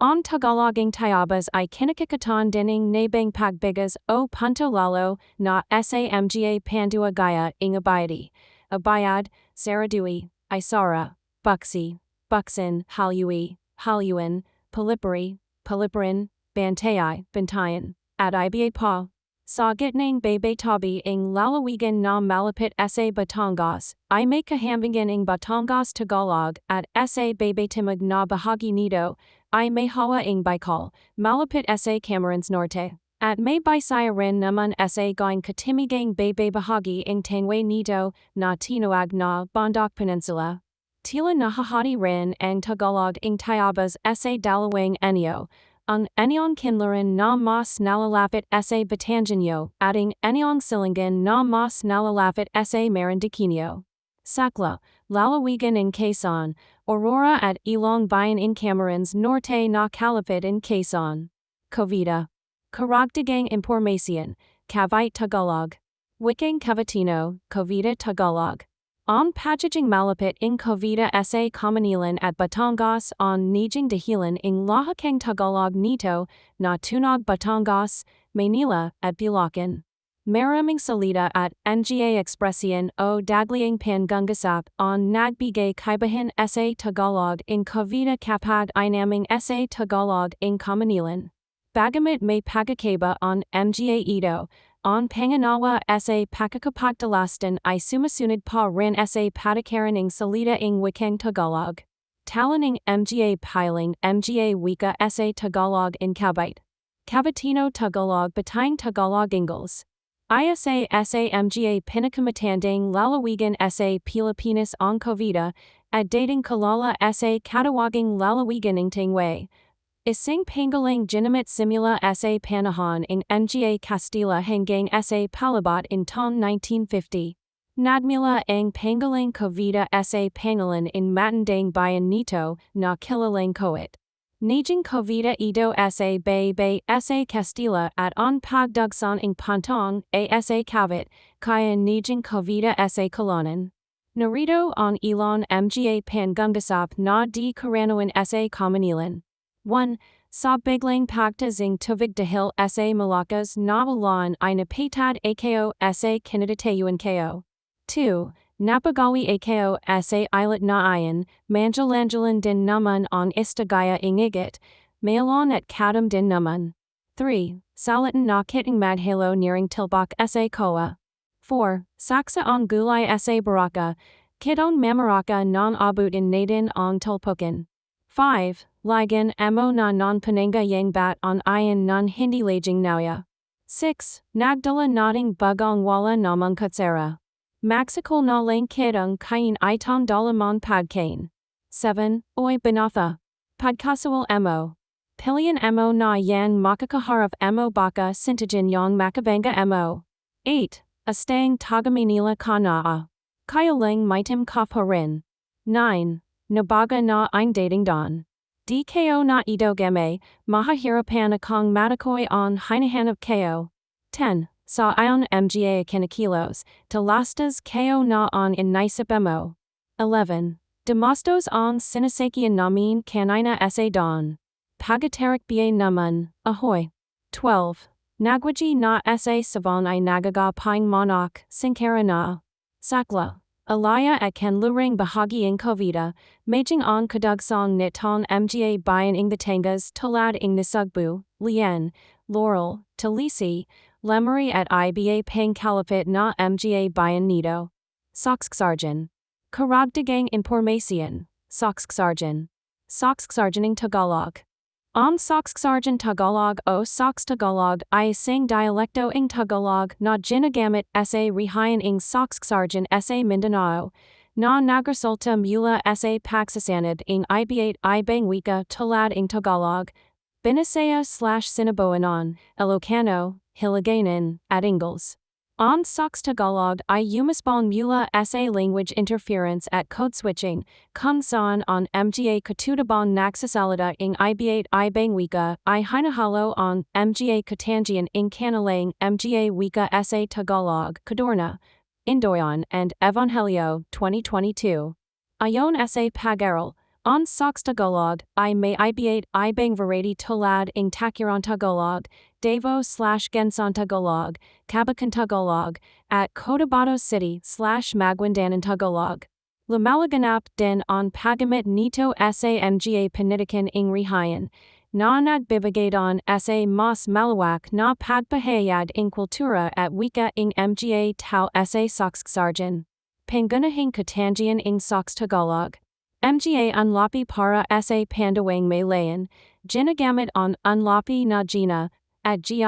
Ang Tagaloging Tayabas ay kinakakatan dining nabang pagbigas o punto lalo na sa mga pandua gaya ng abayad, saradui, isara, buksi, buksin, halyui, halyuan, palipari, paliparin, bantayay, bantayan, at iba pa. Sa gitnang tabi ng lalawigan na malapit sa Batangas, ay may kahambangan ng Batangas Tagalog at sa timog na bahagi nito, ay may hawa ng Baikal, malapit sa Camarines Norte, at may Bisaya rin naman sa gawing katimigang bahagi ng tangway nito na tinawag na Bondoc Peninsula. Tila nahahati rin ang Tagalog ng Tayabas sa dalawang anyo, ang anyong kinlaran na mas nalalapit sa Batanganyo at ang anyong silingan na mas nalalapit sa Marinduqueño. Sakla, lalawigan ng Quezon, Aurora at Ilong Bayan ng Camarines Norte na kalapit ng Quezon. Cavite. Karagdagang impormasyon, Cavite Tagalog. Wikang Cavatino, Cavite Tagalog. Ang pagiging malapit ng Cavite sa Kamanilan at Batangas ang naging dahilan ng lahakang Tagalog nito na tunog Batangas, Manila at Bulacan. Maraming salita at nga ekspresyon o dagliang pangungasap ang nagbigay kaibahan sa Tagalog ng Cavite kapag inaming sa Tagalog ng Kamanilan. Bagamat may pagkakaiba ang mga ito, ang panganawa sa pakakapagdalastan ay sumusunod pa rin sa patakaran ng salita ng wikang Tagalog. Tala ng mga piling mga wika sa Tagalog in Cavite. Cavatino Tagalog Patayin Tagalog Ingles. Isa sa mga pinakamatandang lalawigan sa Pilipinas ang Cavite, at dating kalala sa katawaging lalawigan ng Tangway. Isang pangalang ginamit simula sa panahon ng mga Kastila hanggang sa palibot in taong 1950. Nagmula ang pangalang Cavite sa pangalan in matandang bayan nito na kilalang Coit. Naging Cavite ito sa bay sa Castilla at ang pagdagsan ng pantong sa Cavite, kaya naging Cavite sa Kalanan. Narito ang ilan mga pangungasap na di karaniwan sa Kamanilan. 1. Sa biglang pagtazing tubig dahil sa Malakas na ulan ay napatad ako sa kinatatayuan ko. 2. Napagawi ako sa islet na ayan, manjalanjalan din naman ang istagaya ingigit, mailon at kadam din naman. 3. Salatan na kitang madhalo nearing tilbak sa koa. 4. Saksa ang gulay sa baraka, kitong mamaraka non abutin natin ang tulpukin. 5. Ligan amo na non pananga yang bat on ayan non hindi laging nauya. 6. Nagdala nating bagong wala namang kutsara. Maxikol na lang kitang kain itong dalamon pagkain. 7. Oy banafa. Pagkasawal emo. Pilian emo na yan makakaharap emo baka sintajan yang makabanga emo. 8. Astang tagamanila ka naa. Kaya lang maitim ka pa rin. 9. Nabaga na ang dating don. DKO na ito game, mahahirapan akong matakoy on hinahanap ko. 10. Sa ayon mga kinakilos, talastas ko na on inaisip mo. 11. Demastos ang sinasakian namin kanina sa dawn. Pagatarik ba naman, ahoy. 12. Nagwaji na sa savon ay nagagapang monok, sinkara na. Sakla. Alaya at kanluring bahagi ng kovida, majing ang kadagsang nitong mga bayan ng Batangas tulad ng Nasugbu, Lian, Laurel, Talisi, Lemery at iba pang kalapit na mga bayan nito. Soxsarjan. Karagdagang information, Soxsarjan. Soxsarjaning Tagalog. Ang Soxsarjan Tagalog o Sox Tagalog ay isang dialekto ng Tagalog na ginagamit sa rehiyon ng Soxsarjan sa Mindanao, na nagresulta mula sa pagsasanad ng iba ibang wika tulad ng Tagalog, Bisaya/Sinaboanon, Ilocano, Hiligaynon, at Ingles. Ang Sox Tagalog ay umisbong mula sa language interference at code switching, kung saan ang mga katutabang nagsasalita ng iba ibang wika ay hinahalo ang mga katangian ng kanilang mga wika sa Tagalog, Cadorna, Indoyan, and Evangelio, 2022. Ayon sa pag-aral, ang Sox Tagalog ay may iba ibang variety tulad ng Takiran Tagalog, Davao/Gensan Tagalog, Cabacan Tagalog, at Cotabato City/Maguindanan Tagalog. Lumalaganap din ang paggamit nito sa mga panitikan ng rehiyon, na nagbibigay sa mas malawak na pagpahayag ng kultura at wika ng mga tao sa Soxsarjan. Pangunahing katangian ng Sox Tagalog. Mga unlapi para sa pandawang Malayan, ginagamit ang unlapi na gina, at gi,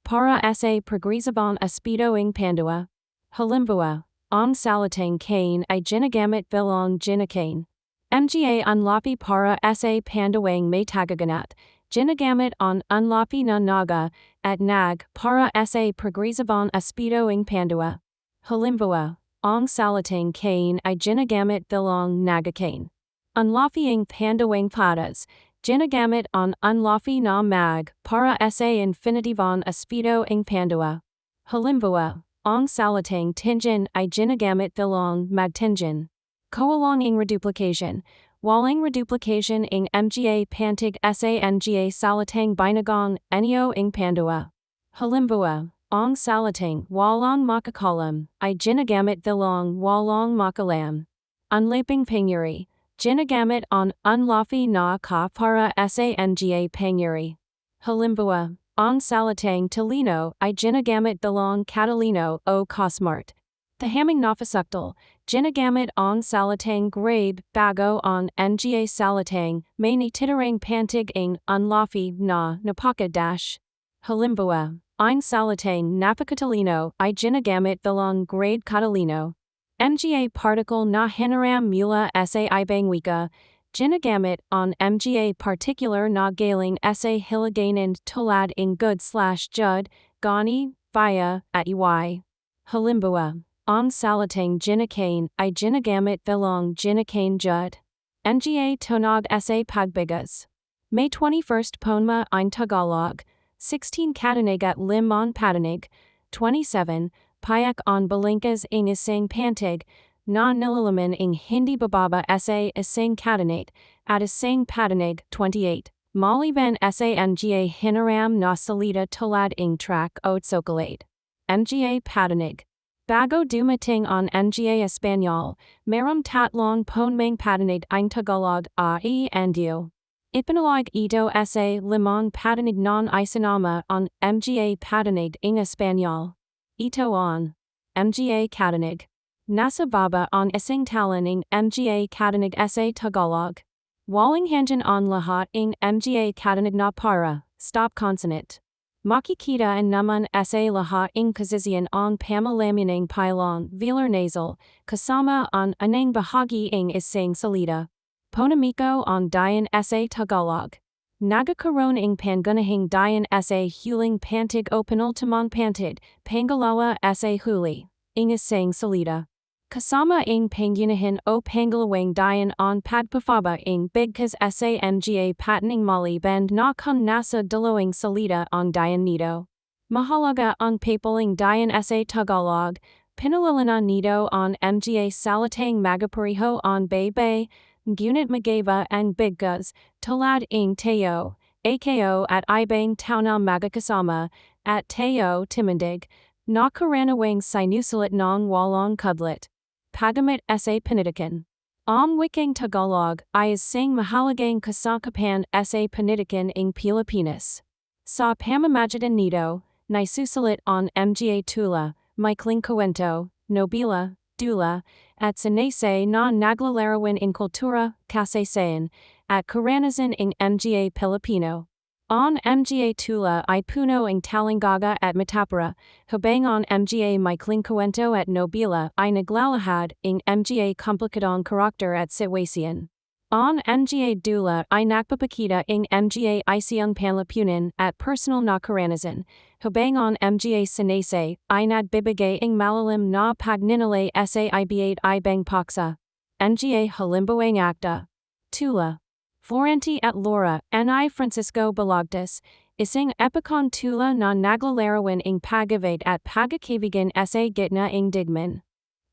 para sa pagrisabang aspito ng Pandua. Halimbawa, ang salitang kain ay ginagamit bilang ginakain. Mga unlapi para sa pandawang may tagaganat, ginagamit ang unlapi na naga, at nag, para sa pagrisabang aspito ng Pandua. Halimbawa, ang salitang kain ay ginagamit bilang nagakain. Unlapi ang pandawang patas, ginagamit ang unlapi na mag, para sa infinitivong aspito ng Pandua. Halimbawa, ang salitang tingin ay ginagamit bilang magtingin. Kawalang ang reduplication. Walang reduplication ng mga pantig sa mga salitang binagang enyo ng Pandua. Halimbawa, ang salitang walang makakalam ay ginagamit bilang walang makalam. Unlaping pangyari. Ginagamit ang unlapi na ka para sa mga pangyari. Halimbawa, ang salitang talino ay ginagamit bilang Catalino o Cosmart. Tahaming nafasuktal, ginagamit ang salitang grade bago ang mga salitang may nititirang pantig ng unlapi na napaka-dash. Halimbawa, ang salitang napakatalino ay ginagamit bilang grade Catalino. Mga particle na hinaram mula sa ibang wika, ginagamit ang mga particular na galing sa Hiligaynon tulad ng good/jud, gani, via, at iy. Halimbawa, ang salitang ginakain ay ginagamit bilang ginakain jud. Mga tunog sa pagbigas. May 21st Ponma ang Tagalog, 16 Katanig at 5 Patanig, 27, Payak on Balingkas ng isang pantig, na nilalaman ng hindi bababa sa isang Katanig, at isang Patanig, 28. Maliban sa mga hinaram na salita tulad ng track o tsokolate. Mga Patanig. Bago dumating ang mga Espanyol, mayroong tatlong ponmang Patanig ang Tagalog ay Andio. Ipinalag ito sa 5 Patanig non isinama ang mga Patanig ng Espanyol. Ito ang mga Katanig. Nasa baba ang isang tala ng mga Katanig sa Tagalog. Walang hanggan ang lahat ng mga Katanig na para, stop consonant. Makikita naman sa lahat ng kasisiyan ang pamalaman ng pylon velar nasal, kasama ang anang bahagi ng isang salita. Ponamiko ang dayan sa Tagalog. Nagkakaroon ng pangunahing dayan sa huling pantig o penultimong pantig, pangalawa sa huli, ng isang salita. Kasama ang pangunahin o pangalawang dayan ang pagpapaba ng bigkas sa mga patning maliban na kung nasa dalawang salita ang dayan nito. Mahalaga ang papaling dayan sa Tagalog, Pinalilina nido on mga salatang magapariho on Bay, Gunit Magava and Biggas, Talad ing Teo, AKO at Ibang Tauna Magakasama, at Teo Timindig, Nakaranawang Sinusulit Nong Walong Kudlit. Pagamit sa Panitikan. Wikang Tagalog, is sing Mahalagang Kasakapan sa Panitikan ing Pilipinas. Sa Pamamagitan nito, Nisusulit on mga tula, Maikling Kwento, Nobila, Dula, at Sinase na Naglalarawan in Kultura, Kasaysayan, at Karanazan ing mga Pilipino. On mga tula I puno ing Talangaga at Matapara, habang on mga Maikling Kwento at Nobila I naglalahad ing mga komplikadong karakter at sitwasyon. On mga dula I nakpapakita ing mga isyong panlipunan at personal na karanazan, habang on mga sinase I nagbibigay ing malalim na pagninalay sa iba ibang paksa. Mga halimbaong akta. Tula. Florenti at Laura, ni Francisco Balagtas, ising epicon tula na naglalarawan ing pagavig at pagkakaibigan sa gitna ing digman.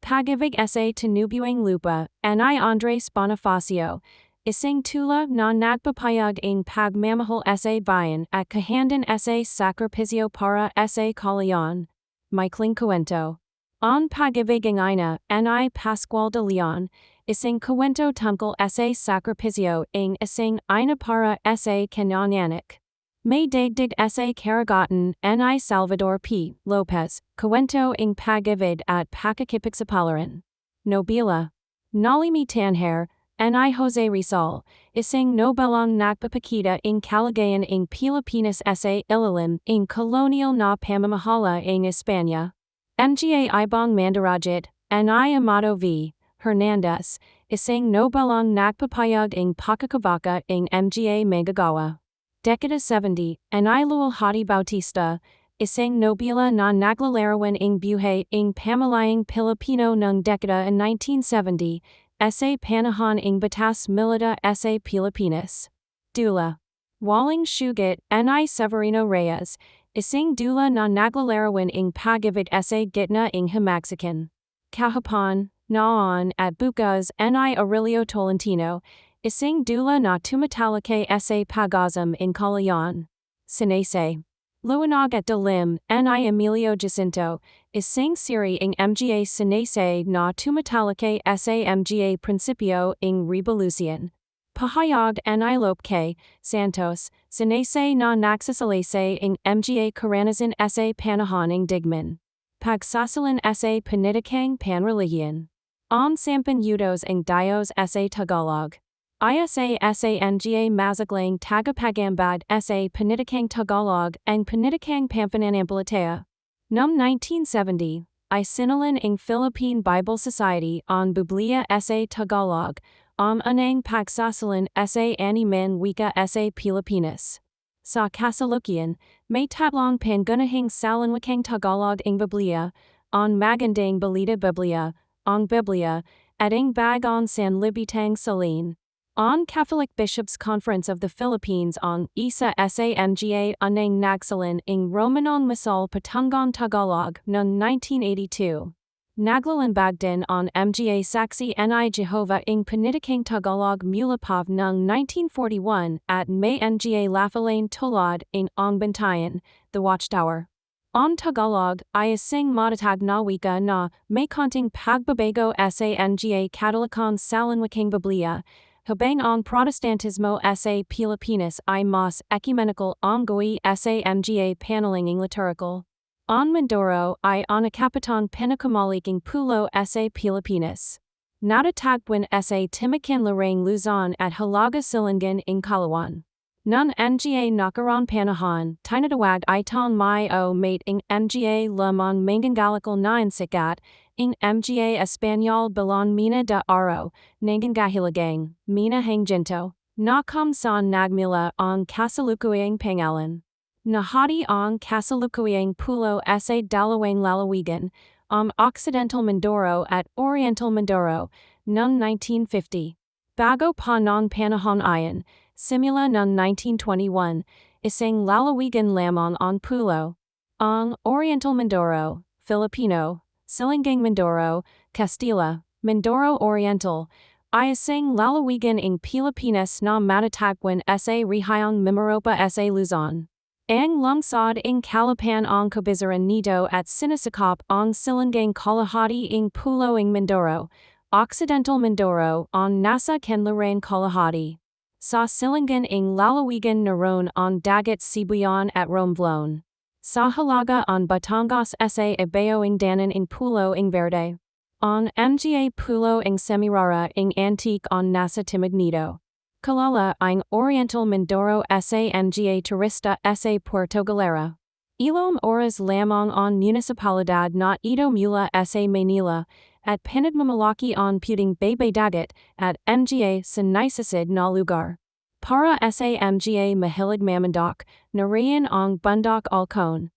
Pagavig sa tinubuang lupa, ni Andres Bonifacio, ising tula na nagpapayag ing pagmamahal sa bayan at kahandan sa sakripisyo para sa kalayan. Maikling Kwento. On pagavig ing ina, ni Pascual de Leon, ising kwento tungkol sa sakripisyo ing ising ina para sa kanyayanik. May dagdag sa karagatan ni Salvador P. Lopez, kwento ing pag-ibig at pakikipagsapalan. Nobila. Nalimi Tanher, ni Jose Rizal, ising nobelang nagpapakita ing kalagayan ing Pilipinas sa ilalim ing kolonial na pamamahala ing Espanya. Mga ibang mandarajit, ni Amado V. Hernandez, ising nobelang nagpapayag ing pakakabaka ing mga Manggagawa. Dekada 70, ni Lualhati Bautista, ising nobela na naglalarawan ing buhay ing pamalayang Pilipino ng dekada 1970, sa panahon ing batas milita sa Pilipinas. Dula. Waling Shugat, ni Severino Reyes, ising dula na naglalarawan ing pag-ibig sa gitna ing Himagsikan. Kahapon, Naon at Bukas ni Aurelio Tolentino, ising dula na tumatalakay sa pagazam in Kalayan. Sinase. Luanag at Dalim, ni Emilio Jacinto, ising siri ing mga sinase na tumatalakay sa mga prinsipyo ing Revolucion. Pahayag ni Lopke, Santos, sinase na nagsasalasay ing mga karanazan sa panahon ing digman. Pagsasalan sa panitikang panreligion. Sampan Udos ing Dios sa Tagalog. Isa sa nga mazaglang tagapagambag sa panitikang Tagalog ang panitikang Pampananampalataya. Noong 1970, ay sinalan ing Philippine Bible Society on Biblia sa Tagalog, anang pagsasalan sa animan wika sa Pilipinas. Sa kasalukuyan, may tatlong pangunahing salanwikang Tagalog ing Biblia, magandang balita Biblia, ang Biblia, at ing bagon San Libitang Salin. Catholic Bishops' Conference of the Philippines isa sa mga anang nagsalan ing Romanong Masal Patungon Tagalog noong 1982. Naglalambag din mga saksi ni Jehovah ing panitikang Tagalog mulapov noong 1941 at may mga lafalain tulad ing Bantayan, The Watchtower. Tagalog, ising matatag na wika na may konting pagbabago sa mga Katolikon salanwikang Biblia, habang Protestantismo sa Pilipinas ay mas ecumenical gawin sa mga paneling ing liturgical. Mindoro ay nakapitang pinakamalakang pulo sa Pilipinas. Natatagpuan sa Timikan Larang Luzon at Halaga Silangan ing Kalawan. Nun nga nakarang panahon, tinatawag itong may mate ing mga lamang manggagalikal na sikat, ing mga Espanyol bilang Mina de Aro, nanggagahilagang, Mina Hangginto, na kamsan nagmila ang kasalukuyang pangalan. Nahati ang kasalukuyang pulo sa dalawang lalawigan, Occidental Mindoro at Oriental Mindoro, noong 1950. Bago pa ng panahon iyon, simula ng 1921, isang lalawigan lamang ang pulo. Ang Oriental Mindoro, Filipino, Silingang Mindoro, Castilla, Mindoro Oriental, Ayasing Lalawigan ing Pilipinas na Matatagwan sa Rihayang Mimaropa sa Luzon. Ang lungsod ing Calapan ang Kabizaran nito at Sinasakop ang Silingang Kalahati ing Pulo ing Mindoro, Occidental Mindoro ang nasa Kanlurang Kalahati. Sa Silingan ing Lalawigan naroon ang Dagat Sibuyan at Romblon. Sa Halaga ang Batangas sa Ibayo ing Danan ing Pulo ing Verde. Ang Mga Pulo ing Semirara ing Antique ang nasa Timog Kalala ing Oriental Mindoro sa Mga Turista sa Puerto Galera. Ilom oras lamang ang municipalidad na ito mula sa Manila, at pinagmamalaki ang puting Baybay Dagat, at Mga sa naisasid na lugar. Para sa Mga mahilig mamandok, nariyan ang Bundok Alcon.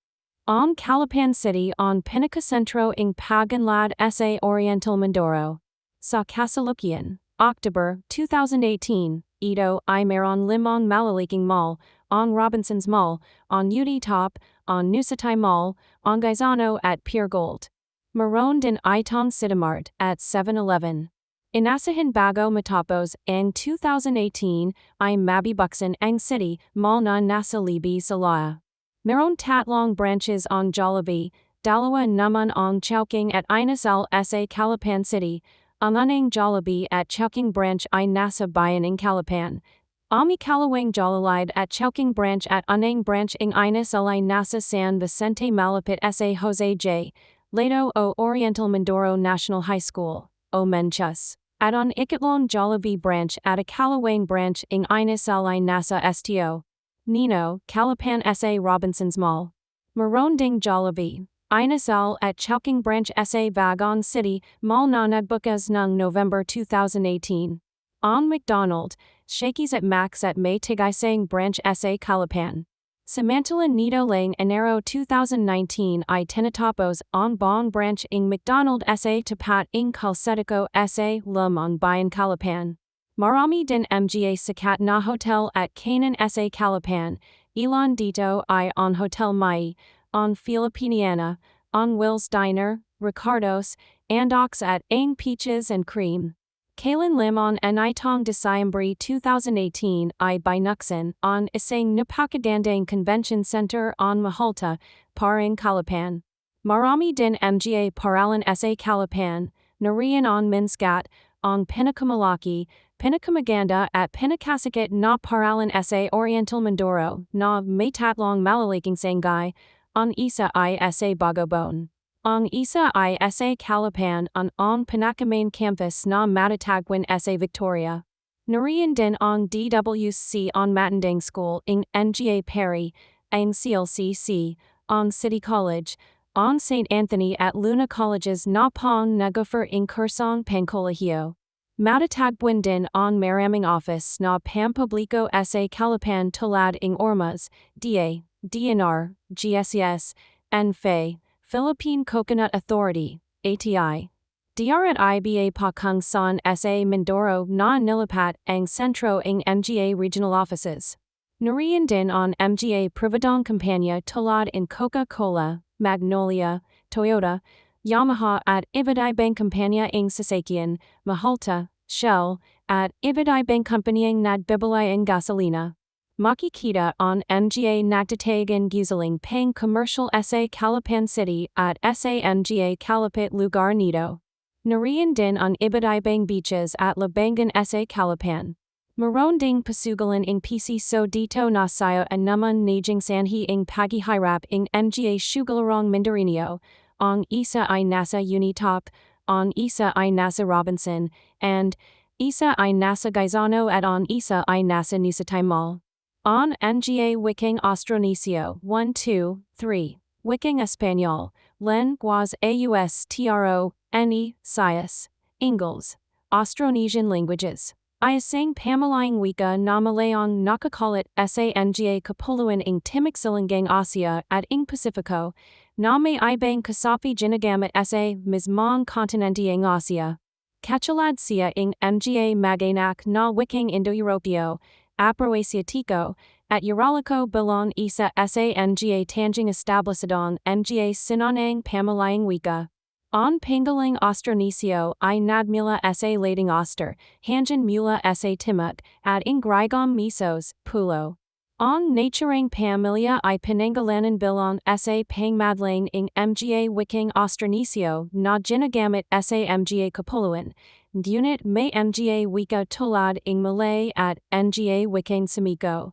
Ang Calapan City ang pinakasentro ing Paganlad sa Oriental Mindoro. Sa Kasalukuyan, October 2018, ito ay mayroon limang malalaking mall, ang Robinsons Mall, ang UD Top, ang Nusatay Mall, ang Gaizano at Pure Gold. Mayroon din itong Citymark at 7-Eleven. Inasahin bago matapos ang 2018 ay mabibuksan ang City Mall na nasa Libby Salaya. Mayroon tatlong branches ang Jollibee, dalawa naman ang Chowking at Inasal sa Calapan City, ang unang Jollibee at Chowking branch ay nasa bayan ng Calapan. Ang ikalawang Jollibee at Chowking branch at unang branch ng Inasal ay nasa San Vicente malapit sa Jose J. Lato o Oriental Mindoro National High School, o Menchus. At ang ikatlong Jollibee branch at ikalawang branch ng Inasal ay nasa Sto. Nino, Calapan sa Robinsons Mall. Mayroon ding Jollibee, Inasal at Chowking branch sa Vagon City Mall na nagbukas ng November 2018. Ang McDonald, Shakey's at Max at may tigaysang branch sa Calapan. Samantala nito lang Enero 2019 ay tinatapos ang buong branch ng McDonald sa tapat ng Calcetico sa Lumang Bayan Calapan. Marami din Mga sikat na hotel at kainan sa Calapan, ilan dito ay ang Hotel Mai, ang Filipiniana, ang Will's Diner, Ricardo's, Andox at ang Peaches and Cream. Kailan lamang itong Disyembre 2018 ay binuksan ang isang napakagandang convention center ang Mahalta, parang Calapan. Marami din Mga paralan sa Calapan, nariyan ang Minskat, ang pinakamalaki, pinakamaganda at pinakasikat na paralan sa Oriental Mindoro na may tatlong malalaking sangay, ang isa ay sa Bagobon. Ang isa ay sa Calapan ang pinakamain campus na matatagwan sa Victoria. Nariyan din ang DWC ang Matandang School ng Nga Perry, ang CLCC, ang City College, ang St. Anthony at Luna Colleges na pang nagoffer ng kursong pangkolehiyo. Matatagpuan din ang maraming office na pampubliko sa Calapan tulad ng Ormas, DA, DNR, GSES, NFA, Philippine Coconut Authority, ATI. DR at IBA pa kung saan sa Mindoro na nilipat ang sentro ng Mga regional offices. Nariyan din ang Mga privadong kampanya tulad ng Coca-Cola, Magnolia, Toyota, Yamaha at iba't ibang kampanya ng sasakyan, Mahalta, Shell, at iba't ibang kampanyang nagbibilay ng gasolina. Makikita ang Mga nagtatagan guzaling pang commercial sa Calapan City at sa Mga kalapit lugar nito. Nariyan din ang iba't ibang beaches at labangan sa Calapan. Mayroon ding pasugalan ng PC so dito na sayo naman najing sanhi ng paghihirap ng Mga sugalarong Mindoreño. Ang isa ay nasa Unitop, ang isa ay nasa Robinson, and isa ay nasa Gaizano at ang isa ay nasa Nusatay Mall. Ang Nga Wikang Austronesio 1, 2, 3, Wikang Espanyol, Lenguas Austro, Ni, Sias, Ingles, Austronesian languages. Ayasang pamalayang wika na malayang nakakalit sa Nga kapuluan ng Timog Silangang Asia at ng Pacifico, na may ibang kasapi ginagamit sa mismong kontinente ng Asia. Katulad siya ng Mga maganak na wikang Indo-Europeo, Afro-Asiatico, at Euralico bilang isa sa Nga tanging establesadong Mga sinanang pamalayang wika. On Pangaling Austronisia I Nadmula sa Lading Oster, Hanjan Mula sa Timuk, ad Ingrigom Misos, Pulo. On Naturing Pamilia I Penangalanan Bilon sa Pangmadlang ing Mga Wiking Austronisia na Ginagamit sa Mga Kapuluan, Dunit may Mga Wika Tulad ing Malay at Nga Wiking Samiko.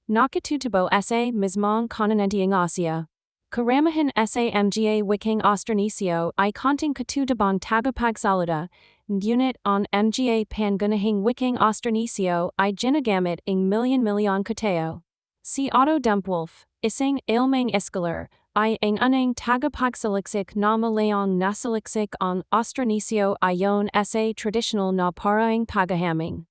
Nakatutabo sa Mismong Kononentiang Asia. Karamahan sa Mga Wiking Austronisia I Konting Katudabon Tagapagsalada, Unit on Mga Pangunahing Wiking Austronisia I Ginagamit ing Million Kateo. Si Otto Dumpwolf, Ising Ilmang Iskaler, I ang Unang Tagapagsaliksik na Malayong Nasaliksik on Austronisia Iyon sa Traditional na Paraing Pagahaming.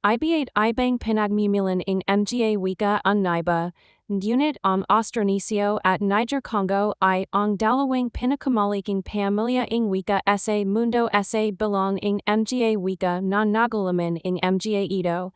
Iba8 Ibang Pinagmumulan ing Mga Wika Unnaiba, Unit on Austronisia at Niger Congo I ang Dalawang Pinakamaliking Pamilya ing Wika sa Mundo sa Bilong ing Mga Wika na Nagalaman ing Mga Ito.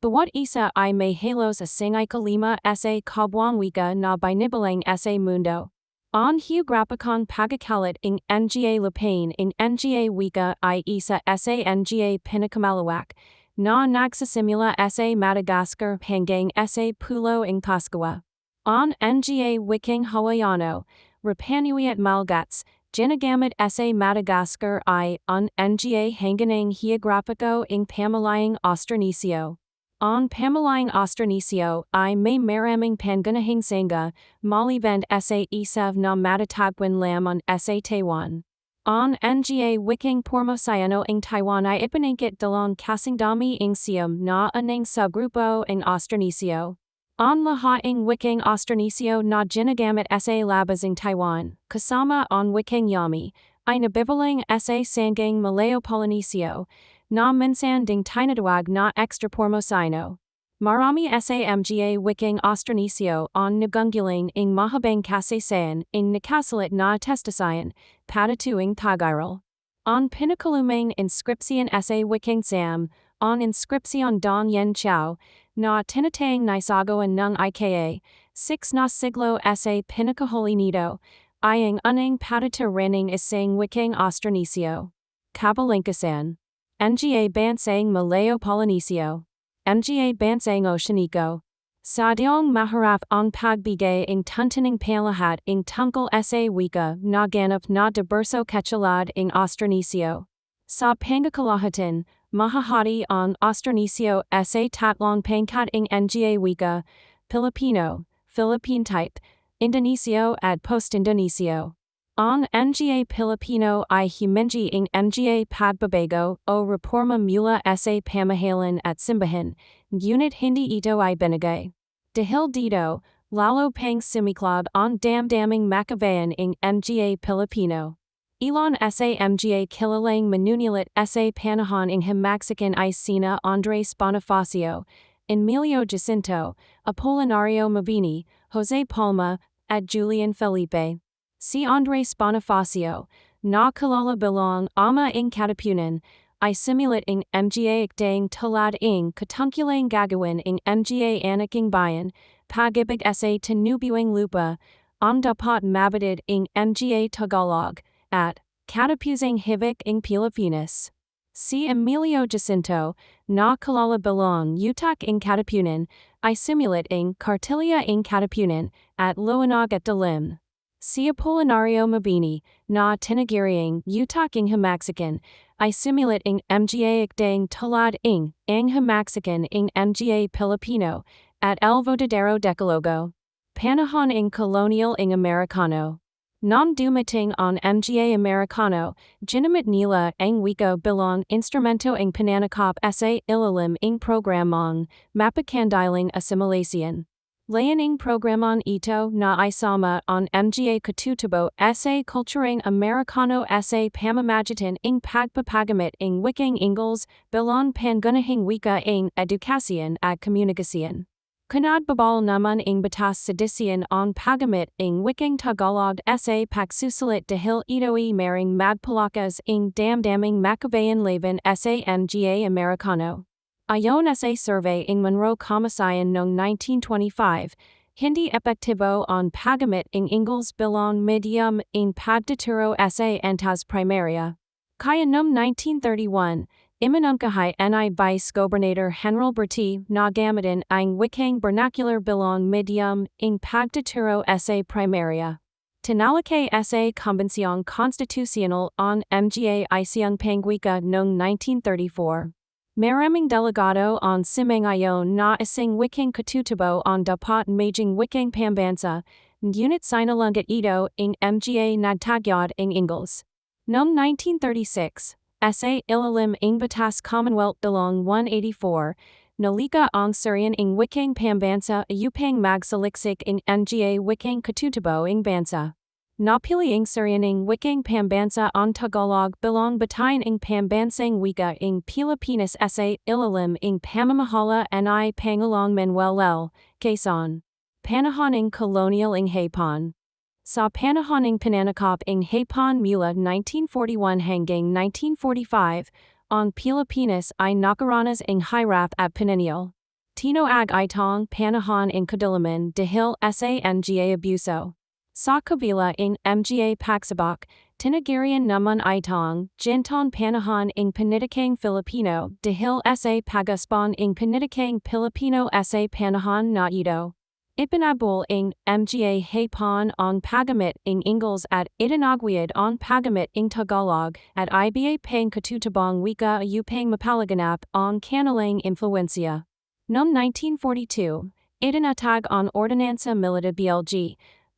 Bawat isa I may halos asingay kalima sa Kabwang Wika na Binibalang sa Mundo. On Hugrapakong Pagakalit ing Nga Lapain ing Nga Wika I isa sa Nga Pinakamalawak. Na nagsasimula sa Madagascar hanggang sa Pulo ing Pascua. On Nga Wiking Hawaiano, Rapanuiat Malgats, Ginagamit sa Madagascar I on Nga hanggang Geographico ing Pamalayang Austronisia. On Pamalayang Austronisia I may maraming pangunahing sangga, maliband sa isav na matatagpuan lamang sa Taiwan. On Nga Wiking Pormosayano ing Taiwan I ipanangkit dalong kasingdami ing siyam na anang subgrupo ing Austronisia. On lahat ing Wiking Austronisia na ginagamit sa labas ing Taiwan, kasama on Wiking Yami, ay nabibalang sa Sangang Malayo Polynesio, na minsan ding tinatawag na extra Pormosayano. Marami sa Mga Wiking Austronisia on nagunguling ing mahabang kasaysayan ing nakasalit na testasayan, patatuing tagaral. On pinakalumang inscription sa Wiking Sam, on inscription Don Yen Chao, na tinatayang naisagoan ng IKA, 6 na siglo sa pinakahuli nito, ayang unang patataranang isang Wiking Austronisia. Kabalingkasan. Nga Bansang Malayo Polynesio. Mga Bansang Oceanico. Sadyong maharap ang pagbigay ing tuntuning panlahat ing tungkol sa wika na ganap na diverso kachalad ing Austronisia. Sa pangakalahatan, mahahati ang Austronisia sa tatlong pangkat ing Nga wika, Filipino, Philippine type, Indonesio at post-Indonesio. Ang Nga Pilipino ay humingi ing Mga pagbabago o reforma mula sa pamahalan at simbahan, ngunit hindi ito ay binigay. Dahil dito, lalo pang sumiklab ang damdaming makabayan ing Mga Pilipino. Ilan sa Mga kilalang manunulat sa panahon ing himagsikan ay sina Andres Bonifacio, Emilio Jacinto, Apolinario Mabini, Jose Palma, at Julian Felipe. Si Andres Bonifacio, na kilala bilang ama ing katapunan, ay simulat ing Mga ikdang talad ing katungkulang gagawin ing Mga anak ing bayan, pag-ibig sa tinubuang lupa, ang dapat mabatid ing Mga Tagalog, at katapusang hivik ing Pilipinas. Si Emilio Jacinto, na kilala bilang utak ing katapunan, ay simulat ing kartilya ing katapunan, at liwanag at dilim. Si Apolinario Mabini, na tinagiriang utak ing himagsikan, ay simulat ing Mga ikdang talad ing ang himagsikan ing Mga Pilipino, at el verdadero decalogo. Panahon ing colonial ing Americano. Nang dumating on Mga Americano, ginamit nila ang wika bilang instrumento ing pananakop sa ilalim ing programang mapakandiling assimilation. Layaning programon ito na isama on Mga katutabo sa kulturang Americano sa pamamagitan ing pagpapagamit ing wiking ingles bilang pangunahing wika ing edukasyon at komunikasyon. Kanadbabal naman ing batas sedisyon on pagamit ing wiking Tagalog sa pagsusulit dahil ito'y maring magpalakas ing damdaming makabayan laban sa Mga Americano. Ayon sa survey ing Monroe Comisión noong 1925, Hindi epektibo on paggamit ng Ingles bilang medium ng pagtuturo sa antas primaria. Kaya noong 1931, iminungkahi ni Vice Gobernador General Berti na gamitin ang wikang vernacular bilang medium ng pagtuturo sa primaria. Tinalakay sa Konbensyong Konstitusyonal on mga Isyong Pangwika noong 1934. Maraming delegado on simangayon na isang wikang katutubo on dapat maging wikang pambansa, ngunit sinalungat ito ng mga nagtagyod ng Ingles. Noong 1936, sa ilalim ng Batas Commonwealth bilang 184, nalika ang Syrian ng wikang pambansa upang magsaliksik ng mga wikang katutubo ng bansa. Napili ang Syrian ng wikang pambansa ang Tagalog bilang batayan ng pambansang wika ng Pilipinas sa ilalim ng pamamahala ni Pangulong Manuel L. Quezon. Panahon ng colonial ng Hapon. Sa panahon ng pananakop ng Hapon mula 1941 hanggang 1945, ang Pilipinas ay nakaranas ng hirap at pananil. Tinoag itong panahon ng kadiliman dahil sa mga abuso. Sa kabila ng mga pagsabak, tinagirian naman itong gintong panahon ng panitikang Filipino dahil sa pag-aspon ng panitikang Pilipino sa panahon na ito. Ipinabul ng mga Hapon ang paggamit ng Ingles at itinaguyod ang paggamit ng Tagalog at iba pang katutubong wika upang mapalaganap ang kanilang influensya. Noong 1942, itinatag ang Ordinansa Mediavillo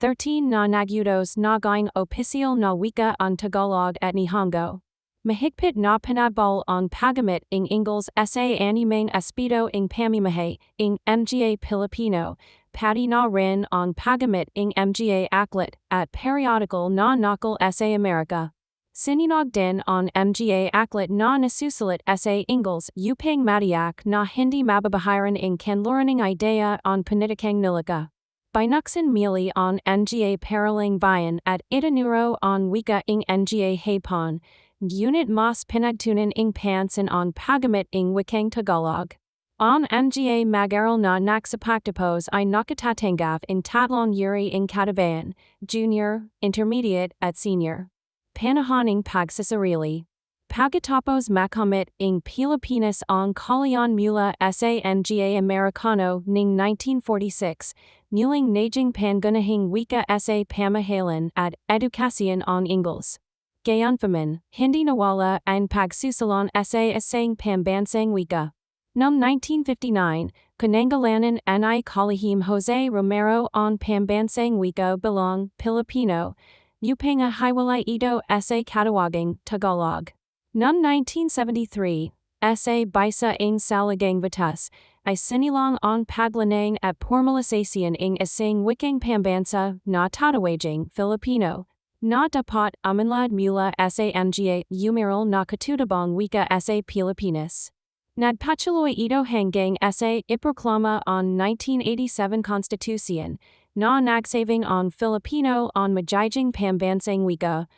13 na nagyudos na gawing opisyal na wika ang Tagalog at Nihongo. Mahigpit na pinabol ang paggamit ng Ingles sa anumang aspeto ng pamumuhay ng mga Pilipino, pati na rin ang paggamit ng mga aklat at periodikal na nakal sa Amerika. Sininog din ang mga aklat na nasusulat sa Ingles upang matiyak na hindi mababahiran ng kanluraning idea ang panitikang nilika. Binuksan mili ang mga paraling bayan at itinuro ang wika ng mga Hapon, ngunit mas pinagtunan ng pansin ang paggamit ng wikang Tagalog. Ang mga mag-aral na nagsapagtapos ay nakatatanggap ng tatlong uri ng katibayan, junior, intermediate at senior. Panahon ng pagsasarili. Pagkatapos makamit ng Pilipinas ang kolyon mula sa mga Amerikano ng 1946, muling naging pangunahing wika sa pamahalaan at edukasyon ang Ingles. Gayunpaman, hindi nawala ang pagsusalon sa isang pambansang wika. Noong 1959, kinangalanan ni Kalihim Jose Romero ang pambansang wika bilang Pilipino, upang hiwalay ito sa katawagang Tagalog. Noong 1973, sa Bisa ng Salagang Batas, ay sinilang ang paglanang at formalisasyon ng isang wikang pambansa na tatawaging Filipino, na dapat umunlad mula sa mga umiral na katutubong wika sa Pilipinas. Nagpatuloy ito hanggang sa iproklama ang 1987 Constitution, na nagsabing ang Filipino ang magiging pambansang wika.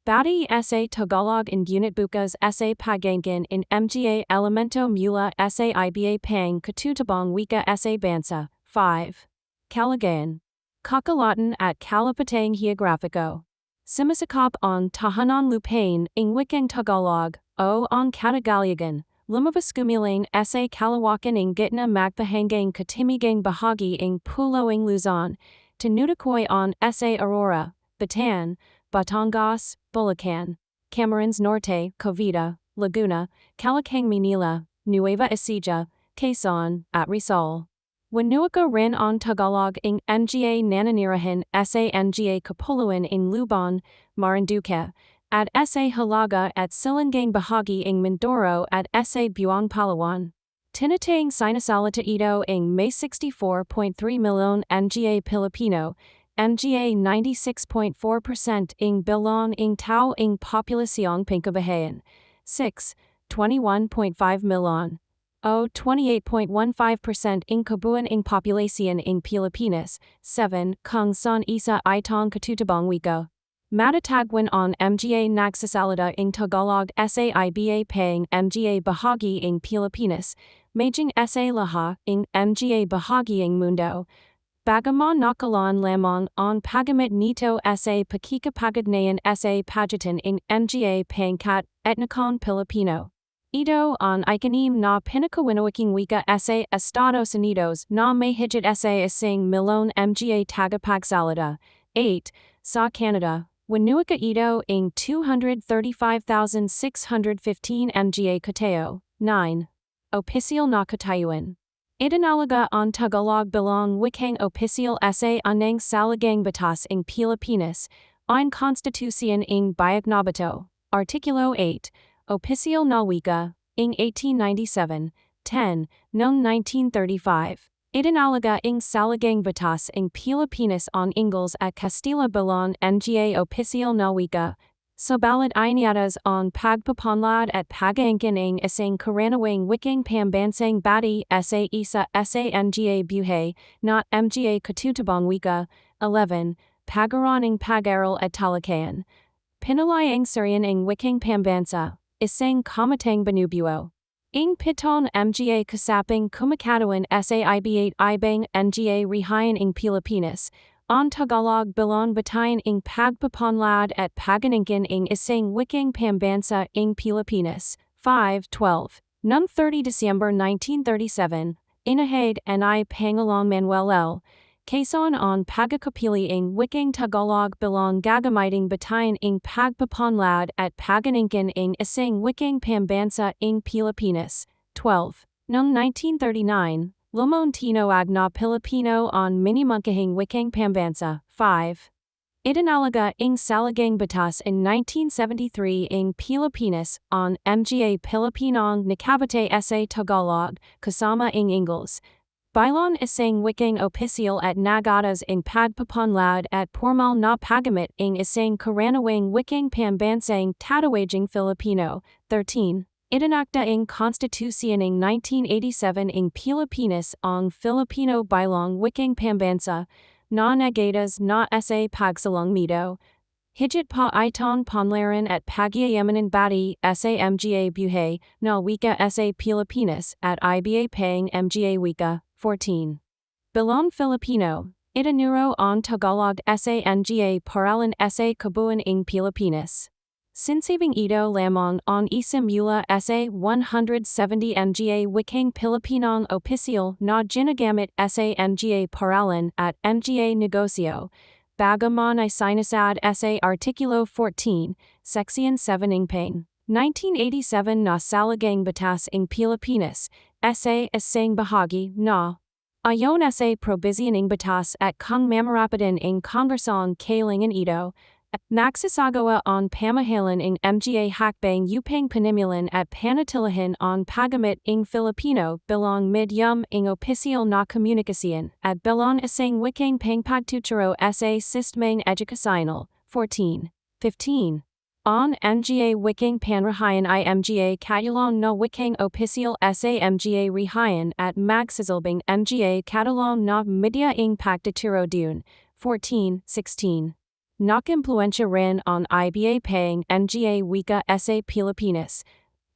Bati sa Tagalog and unit bukas sa pagangkin in mga elemento mula sa iba pang katutubong wika sa bansa. 5. Kalagayan. Kakalatan at kalapatang geografiko. Sumasakop ang tahanan lupain ng wikang Tagalog o ang katagaligan. Lumabas gumiling sa kalawakan ng gitna magpahanggang katimigang bahagi ng pulo ng Luzon. Tinutukoy ang sa Aurora, Bataan, Batangas, Bulacan, Camarines Norte, Cavite, Laguna, Calacang Manila, Nueva Ecija, Quezon, at Rizal. Wanuaka rin ang Tagalog ng mga nananirahan sa mga kapuluan ng Lubon, Marinduque, at sa Hilaga at Silangang bahagi ng Mindoro at sa Buong Palawan. Tinatayang sinasalita ito ng may 64.3 milyon mga Pilipino, mga 96.4% ng bilang ng tao ng populasyong pangkabahayan. 6. 21.5 milyon. O 28.15% ng kabuuan ng populasyon ng Pilipinas. 7. Kung saan isa itong katutubong wika. Matatagwan ang mga nagsasalita ng Tagalog sa iba pang mga bahagi ng Pilipinas, maging sa lahat ng mga bahagi ng mundo. Bagamon nakalan lamang on pagamit nito sa pakikapagugnayan sa pagitan ng mga pangkat etnikong Pilipino. Ito on ikanim na pinakawinawiking wika sa Estados Unidos na may higit sa isang milyon mga tagapagsalita. 8. Sa Canada, winuwika ito ng 235,615 mga katao. 9. Opisyal na katayuan. Itinalaga ang Tagalog bilang wikang opisyal sa anang salagang batas ng Pilipinas, ang Konstitusyon ng Bayag Nabato, Artikulo 8. Opisyal na wika, ng 1897, 10, noong 1935. Itinalaga ng salagang batas ng Pilipinas ang Ingles at Castilla bilang mga opisyal na wika. Sabalit iniatas ang pagpapanlad at pag-aangkin ng isang karaniwang wikang pambansang bati sa isa sa mga buhay na mga katutabang wika. 11. Pagaran ng pag-aral at talakayan. Pinalayang surian ng wikang pambansa. Isang komiteng binubuo. Ing piton mga kasaping kumakatawan sa iba ibang mga rehiyon ng Pilipinas. Ang Tagalog bilang batayan ng pagpapanlad at paganangkin ng isang wikang pambansa ng Pilipinas. 5-12. Noong 30 December 1937, inahayag ni Pangulong Manuel L. Quezon ang pagkakapili ng wikang Tagalog bilang gagamiting batayan ng pagpapanlad at paganangkin ng isang wikang pambansa ng Pilipinas. 12. Noong 1939, lumontinawag na Pilipino ang minimungkahing wikang pambansa. 5. Itinalaga ng salagang batas in 1973 ng Pilipinas ang mga Pilipinong nakabate sa Tagalog kasama ng Ingles. Bilang isang wikang opisyal at nagatas ng pagpapanlad at formal na paggamit ng isang karaniwang wikang pambansang tatawaging Filipino. 13. Itinakda ng Konstitusyon ng 1987 ng Pilipinas ang Filipino bilang wikang pambansa na nagatas na sa pagsalang mito. Higit pa itong panlaran at pagyayamanan bati sa mga buhay na wika sa Pilipinas at iba pang mga wika. 14. Bilang Filipino, itinuro ang Tagalog sa mga paralan sa kabuuan ng Pilipinas. Sinsabing ito lamang ang isimula sa 170 mga wikang Pilipinong opisyal na ginagamit sa mga paralan at mga negosyo, bagaman ay sinasad sa Artikulo 14, Section 7 ng PAN. 1987 na salagang batas ng Pilipinas, sa isang bahagi na ayon sa probisyon ng batas at kung mamarapatin ng Kongresong kailangan ito, at nagsasagawa ang pamahalaan ng mga hakbang upang panimulan at panatilihin ang paggamit ng Filipino bilang medium ng opisyal na komunikasyon at bilang isang wikang pangpagtuturo sa sistemang edukasyonal. 14. 15. Ang mga wikang panrahayan ay mga katulong na wikang opisyal sa mga rehayan at magsasalbing mga katulong na media ng pagtuturo dun. 14. 16. Nakimpluensya rin ang iba pang mga wika sa Pilipinas.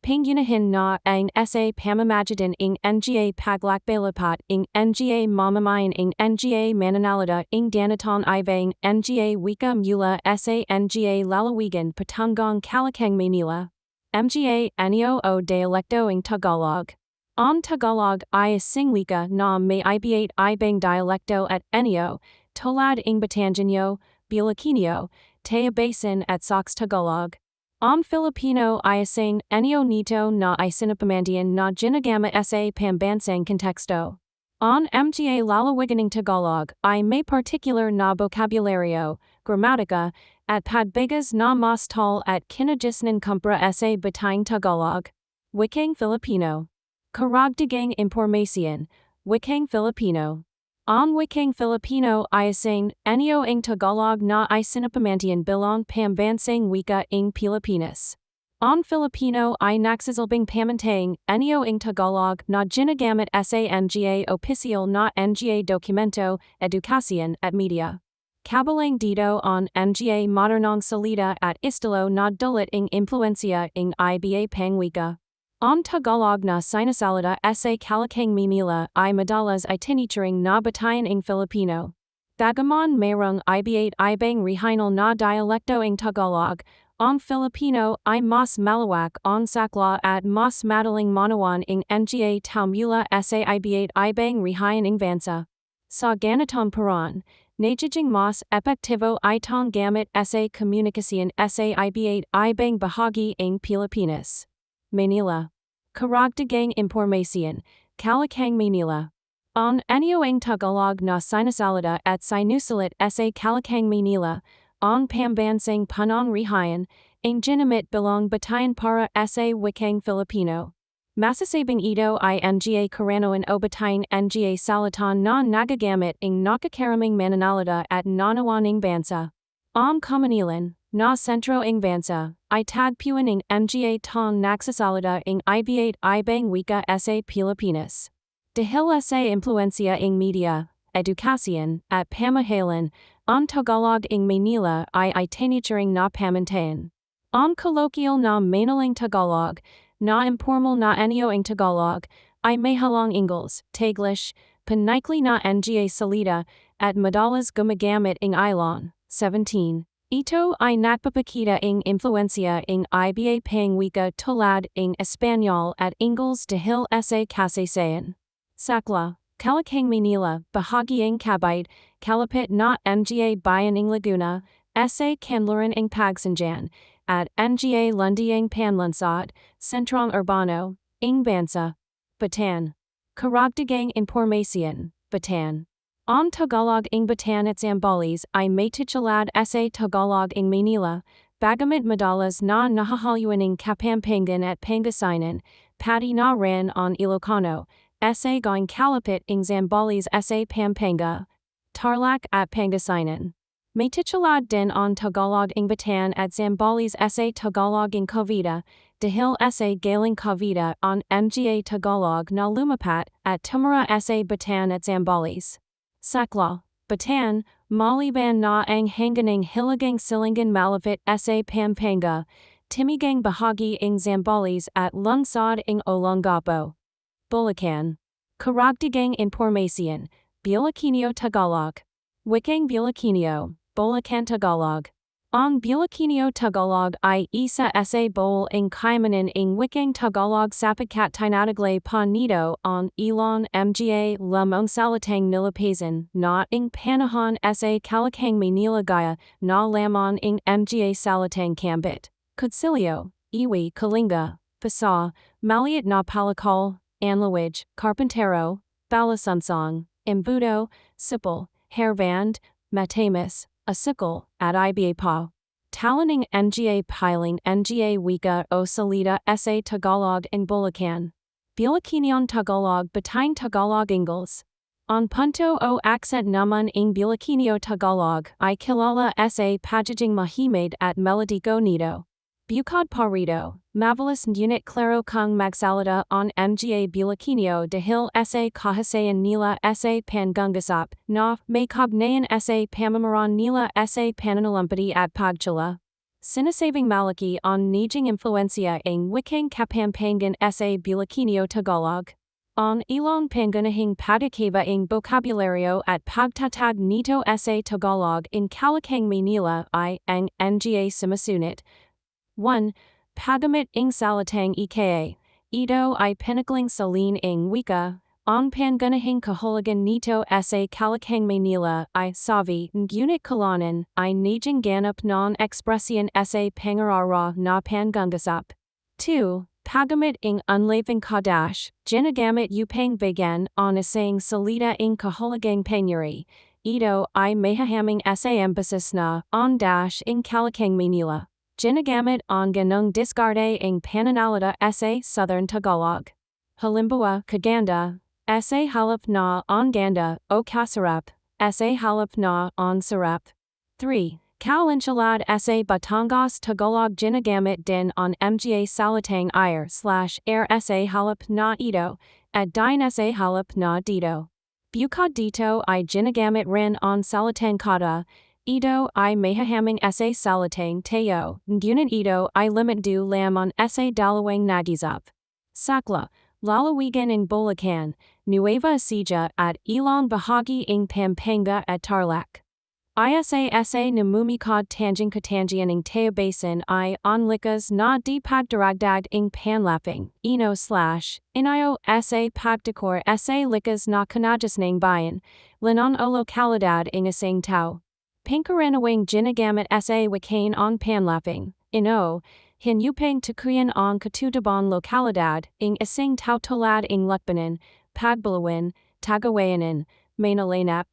Pangyunahin na ang sa pamamagitan ng mga paglakbalapat ng mga mamamayan ng mga mananalita ng danaton ibang mga wika mula sa mga lalawigan patungong Kalakang Manila. Mga anyo o dialekto ng Tagalog. Ang Tagalog ay isang wika na may iba ibang dialekto at anyo, tulad ng Batangueño, Bulakenyo, Tayabasan at Sox Tagalog. Ang Filipino ay isang anyo nito na isinapamantiyan na ginagamit sa pambansang konteksto. Ang mga lalawigan ng Tagalog ay may particular na bokabularyo, gramatika, at pagbigas na mas tall at kinajisnan kumpara sa batayang Tagalog. Wikang Filipino. Karagdagang impormasyon, wikang Filipino. Ang wikang Filipino ay isang anyo ng Tagalog na isinapamantiyan bilang pambansang wika ng Pilipinas. Ang Filipino ay nagsasalbing pamantayang anyo ng Tagalog na ginagamit sa mga opisyal na mga dokumento, edukasyon at media. Kabilang dito ang mga modernong salita at estilo na dulot ng impluensya ng iba pang wika. On Tagalog na sinasalita sa Kalakang Maynila ay madalas itinituring na batayan ng Filipino. Dagamon mayroong iba ibang regional na dialekto ng Tagalog, ang Filipino ay mas malawak ang sakla at mas madaling manawan ng nga taumula sa iba ibang region ng bansa. Sa ganitong paraan, nagiging mas epektibo itong gamit sa komunikasyon sa iba ibang bahagi ng Pilipinas. Manila. Karagdagang impormasyon, Kalakang Maynila. Ang anyong Tagalog na sinasalita at sinusulit sa Kalakang Maynila, ang pambansang pananghalian, ang ginamit bilang batayan para sa wikang Filipino. Masasabing ito ay nga karanawan o batayan nga salitan na nagagamit ng nakakaraming mananalita at nanawan ng bansa. Ang kamanilan, na sentro ng bansa, ay tagpuan ng nga tong nagsasalita ng iba ibang wika sa Pilipinas. Dahil sa impluensya ng media, edukasyon, at pamahalaan, ang Tagalog ng Maynila ay itinituring na pamantayan. Ang kolokiyal na Maynilang Tagalog, na informal na anyong Tagalog, ay may halang Ingles, Taglish, panaikli na nga salita, at madalas gumagamit ng ilon. 17. Ito ay nagpapakita ng impluensya ng iba pang wika tulad ng Espanyol at Ingles dahil sa kasaysayan. Sakla, Kalakang Maynila, bahagyang Cavite, kalapit na nga bayan ng Laguna, sa kanluran ng Pagsanjan, at nga lundiang panlansod, sentrong urbano, ng bansa. Batan. Karagdagang impormasyon, Batan. Ang Tagalog ng Batan at Zambales ay may titulad sa Tagalog ng Maynila, bagamit madalas na nahahaluan ng Kapampangan at Pangasinan, pati na rin ang Ilocano, sa going kalapit ng Zambales sa Pampanga, Tarlac at Pangasinan. May titulad din ang Tagalog ng Batan at Zambales sa Tagalog ng Cavite, dahil sa galing Cavite ang nga Tagalog na lumapat at tumira sa Batan at Zambales. Sakla, Batan, maliban na ang hangganang hilagang silangan malapit sa Pampanga, timigang bahagi ng Zambales at lungsod ng Olongapo. Bulacan. Karagdagang impormasyon, Bulacanio Tagalog. Wikang Bulacanio, Bulacan Tagalog. Ang Bulacanio Tagalog ay isa sa bowl ng kayamanan ng wikang Tagalog sapagkat tinataglay pa nito ang ilan mga lamang salitang nilapazan na ng panahon sa Kalakang Maynila gaya na lamang ng mga salitang kambit, kutsilyo, iwi kalinga, pasa, maliit na palakol, anlawij, carpintero, balasansong, embudo, sipol, hairband, matamis, a sickle, at iba pa. Talaning nga piling nga wika o salita sa Tagalog ng Bulacan. Bulacanong Tagalog batayan Tagalog Ingles. Ang punto o accent naman ng Bulacanio Tagalog ay kilala sa pagiging mahimid at melodiko nito. Bukod pa rito, mabilis ngunit klaro kung magsalita ang mga Bulacanio dahil sa kahasayan nila sa pangungasap na may kaugnayan sa pamamaraan nila sa pananalumpati at pagtsula. Sinasabing malaki ang naging impluensya ng wikang Kapampangan sa Bulacanio Tagalog. Ang ilang pangunahing pagkakaiba ng bokabularyo at pagtatag nito sa Tagalog in Kalakang Maynila ay ang nga sumusunod. 1. Paggamit ng salitang ika. Ito ay pinakling salin ng wika. Ang pangunahing kahulugan nito sa Kalakang Maynila ay savi, ngunit kailanman ay naging ganap ng ekspresyon sa pangarara na pangungasap. 2. Paggamit ng unlaving kadash, ginagamit upang bigyan ang isang salita ng kahulugang penyuri. Ito ay mahahaming sa emphasis na ang dash ng Kalakang Maynila. Ginagamit ang ganong diskarte ng pananalita sa Southern Tagalog. Halimbawa, kaganda, sa halip na ang ganda o kasarap, sa halip na ang sarap. 3. Kalinsyalad sa Batangas Tagalog ginagamit din ang mga salitang air/air sa halip na ito, at din sa halip na dito. Bukod dito ay ginagamit rin ang salitang kada. Ito ay mahahaming sa salitang tayo, ngunit ito ay limit lamang sa dalawang nag-isap. Sakla, lalawigan ng Bulacan, Nueva Ecija at Ilang Bahagi ng Pampanga at Tarlac. Isa namumikod tanjing katangian ng Teo Basin I onlikas na di pagdaragdag ng panlaping, inio sa pagdekor sa likas na kanajas ng bayan, linon o lokalidad ng isang tao. Pinkaranawang ginagamit sa wikain ang panlaping, hinupang tukuyan ang katutubang lokalidad ng isang tao tulad ng lukbanan, pagbalawin, tagawayanan, manalanap.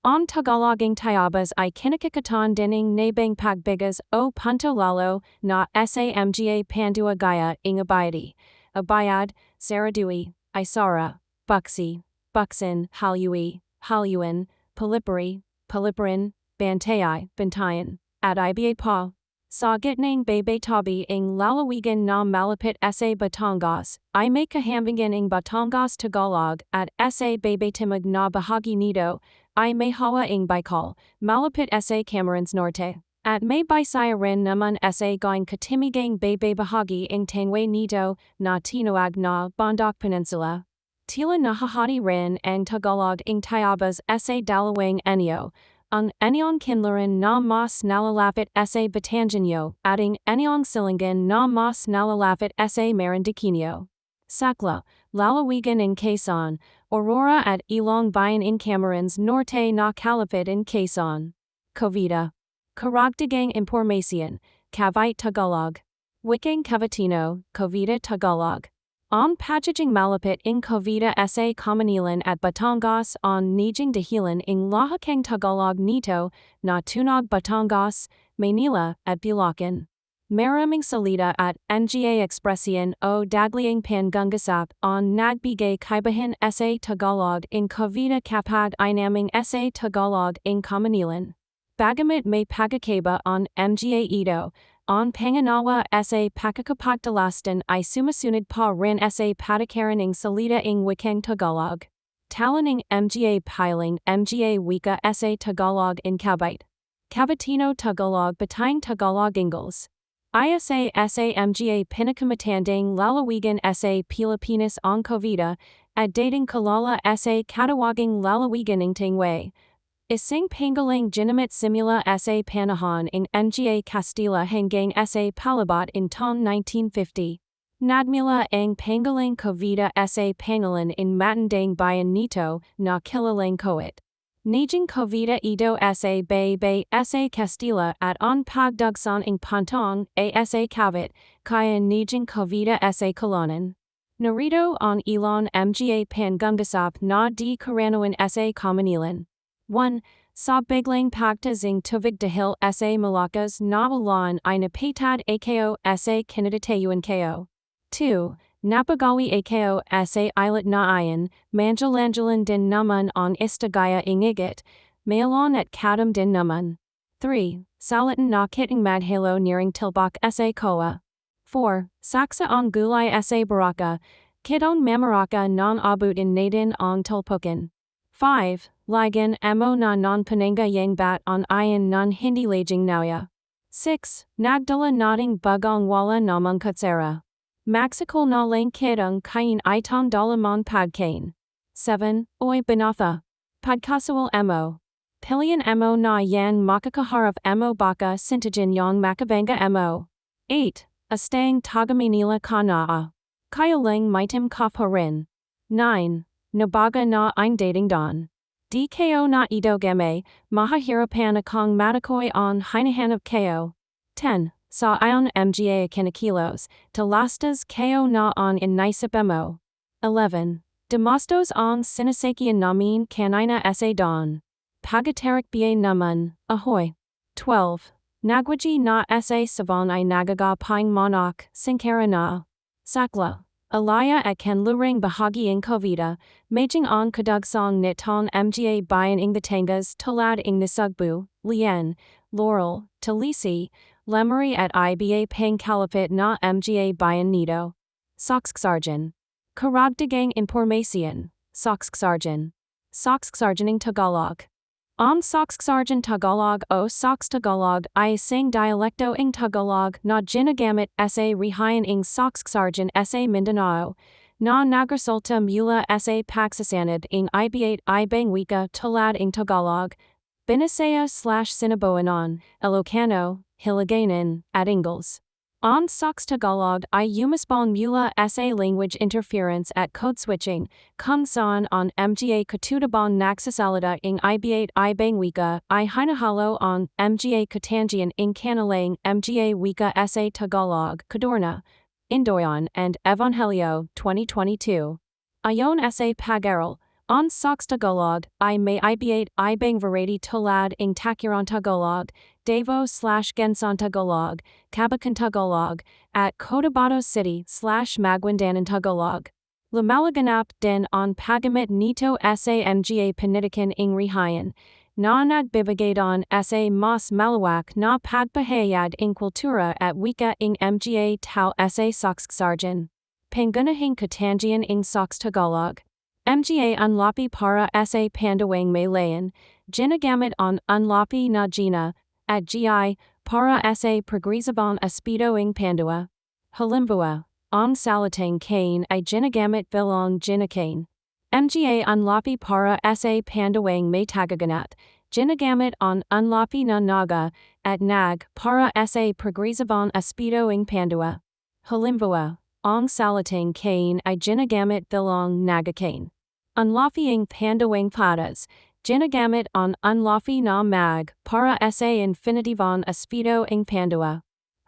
Ang Tagaloging tayabas ay kinakakatan dining nabang pagbigas o punto lalo na samga pandua gaya ng abayad, saradui, isara, buksi, buksin, halyuan, paliparin, bantayan, at iba pa. Sa gitnang babaytabi ng lalawigan na malapit sa Batangas, ay may kahambingan ng Batangas Tagalog at sa babaytimag na bahagi nito, ay may hawa ng Baikal, malapit sa Camarines Norte, at may baysaya rin naman sa gawing katimigang bahagi ng tangway nito na tinuag na Bondoc Peninsula. Tila nahahati rin ang Tagalog ng tayabas sa dalawang enyo, ang enyong kinlaran na mas nalalapit sa Batanganyo at ang enyong silingan na mas nalalapit sa Marinduquinho. Sakla, lalawigan ng Quezon, Aurora at Ilong Bayan ng Camarines Norte na kalapit ng Quezon. Cavite. Karagdagang impormasyon, Cavite Tagalog. Wikang Cavatino, Cavite Tagalog. Ang pagiging malapit ng Cavite sa Kamanilan at Batangas ang nijing dahilan ng lahakang Tagalog nito na tunog Batangas, Manila at Bulacan. Maraming salita at nga ekspresyon o dagliang pangungasap ang nagbigay kaibahan sa Tagalog ng Cavite kapag inaming sa Tagalog ng Kamanilan. Bagamat may pagkakaiba ang mga ito, ang panganawa sa pakakapagdalastan ay sumusunod pa rin sa patakaran ng salita ng wikang Tagalog. Tala ng mga piling mga wika sa Tagalog in Cavite. Cavatino Tagalog Patayin Tagalog Ingles. Isa sa mga pinakamatandang lalawigan sa Pilipinas ang Cavite, at dating kalala sa katawaging lalawigan ng Tangway. Isang pangalang ginamit simula sa panahon ng mga Kastila hanggang sa palibot in taong 1950. Nagmula ang pangalang Cavite sa pangalan in matandang bayan nito na kilalang Coit. Nijing Cavite ito sa bay sa Kastila at ang pagdugsan ng pantong sa Cavite, kaya nijing Cavite sa Kalanan. Narito ang ilan mga pangungasap na di karanawan sa Kamanilan. 1. Sa biglang pagtazing tubig dahil sa malakas na ulan ay napatad ako sa kinatatayuan ko. 2. Napagawi ako sa islet na ayan, manjalanjalan din naman ang istagaya ingigit, mayalan at kadam din naman. 3. Salatan na kitang madhalo nearing tilbak sa koa. 4. Saksa ang gulay sa baraka, kitong mamaraka non abutin natin ang tulpukin. 5. Ligan amo na non pananga yang bat on ayan non hindi laging nauya. 6. Nagdala nating bagong wala namang kutsara. Maxikol na lang kitang kain itong dalamon padkain. 7. Oy binafa. Padkasawal emo. Pilian emo na yang makakaharap emo baka sintajan yang makabanga emo. 8. Astang tagamanila ka naa. Kaya lang maitim ka pa rin. 9. Nabaga na ang dating don. DKO na ito game, mahahirapan akong matakoy on hinahanap ko. 10. Sa ayon mga kinakilos, talastas ko na on inaisip mo. 11. Demastos on sinasakian namin kanina sa don. Pagatarik ba naman, ahoy. 12. Nagwaji na sa savon ay nagaga pang monok, sinkara na. Sakla. Alaya at kanluring bahagi ng Cavite, majing ang kadagsang nitong mga bayan ng Batangas tulad ng Nasugbu, Lian, Laurel, Talisi, Lemery at iba pang kalapit na mga bayan nito. Soksksarjan. Karagdagang impormasyon, Soksksarjan. Soksksarjan ng Tagalog. Soksarjan Tagalog o Soks Tagalog I sing dialecto ing Tagalog na ginagamit sa Rihayan ing Soksarjan sa Mindanao. Na nagrasulta mula sa pagsasanad ing ibait ibang wika tulad ing Tagalog. Binasaya/Sinaboanon, Ilocano, Hiligaynon, at Ingles. Soks Tagalog I umisbon mula sa language interference at code switching, kung saan on mga katutabon nagsasalita ing ibait ibang wika I hinahalo on mga katangian ing kanilang mga wika sa Tagalog, Cadorna, Indoyon and Evangelio, 2022. Ayon sa pag-aral, Soks Tagalog I may ibait ibang variety tulad ing Takiron Tagalog, Davao/Gensan Tagalog, Cabacan Tagalog, at Cotabato City/Maguindanan Tagalog. Lumalaganap din on pagamit nito sa mga panitikan ing Rihayan, na nagbibigadon sa mas malawak na pagpahayag ing kultura at wika ing mga tao sa Soksarjan. Pangunahing katangian ing Soks Tagalog. Mga unlapi para sa pandawang Malayan, ginagamit on unlapi na gina, at gi, para sa pagrisabon aspido ing Pandua. Halimbawa, salitang kain ay ginagamit bilang ginakain. Mga unlapi para sa pandawang may tagaganat, ginagamit on unlapi na naga, at nag, para sa pagrisabon aspido ing Pandua. Halimbawa, salitang kain ay ginagamit bilang nagakain. Unlafi ing pandawang patas, ginagamit on unlafi na mag, para sa infinitivon aspido ing Pandua.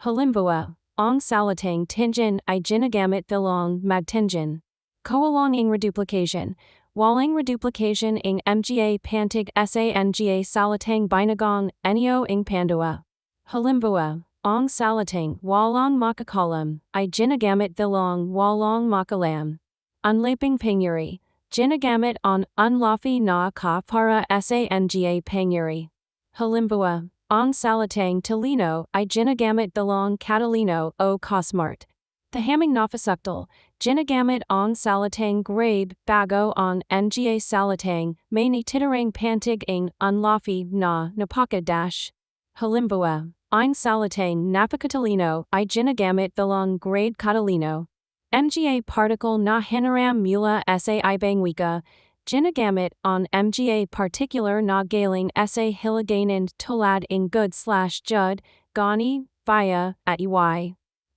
Halimbawa, salitang tingin ay ginagamit bilang magtingin. Koalong ing reduplication, walang reduplication ing mga pantig sa nga salitang binagong enyo ing Pandua. Halimbawa, salitang walang makakalam ay ginagamit bilang walang makalam. Unlaping pangyari, ginagamit on unlafi na ka para sa nga pangyari. Halimbawa, salitang talino ay ginagamit bilang Catalino o Cosmart. Tahaming nafasuktal, ginagamit salitang grade bago on nga salitang may nititirang pantig ing unlafi na napaka dash. Halimbawa, salitang napakatalino ay ginagamit bilang grade Catalino. Mga particle na hinaram mula sa ibang wika, ginagamit on mga particular na galing sa Hiligaynon tulad ing good/jud, gani, via, at iy.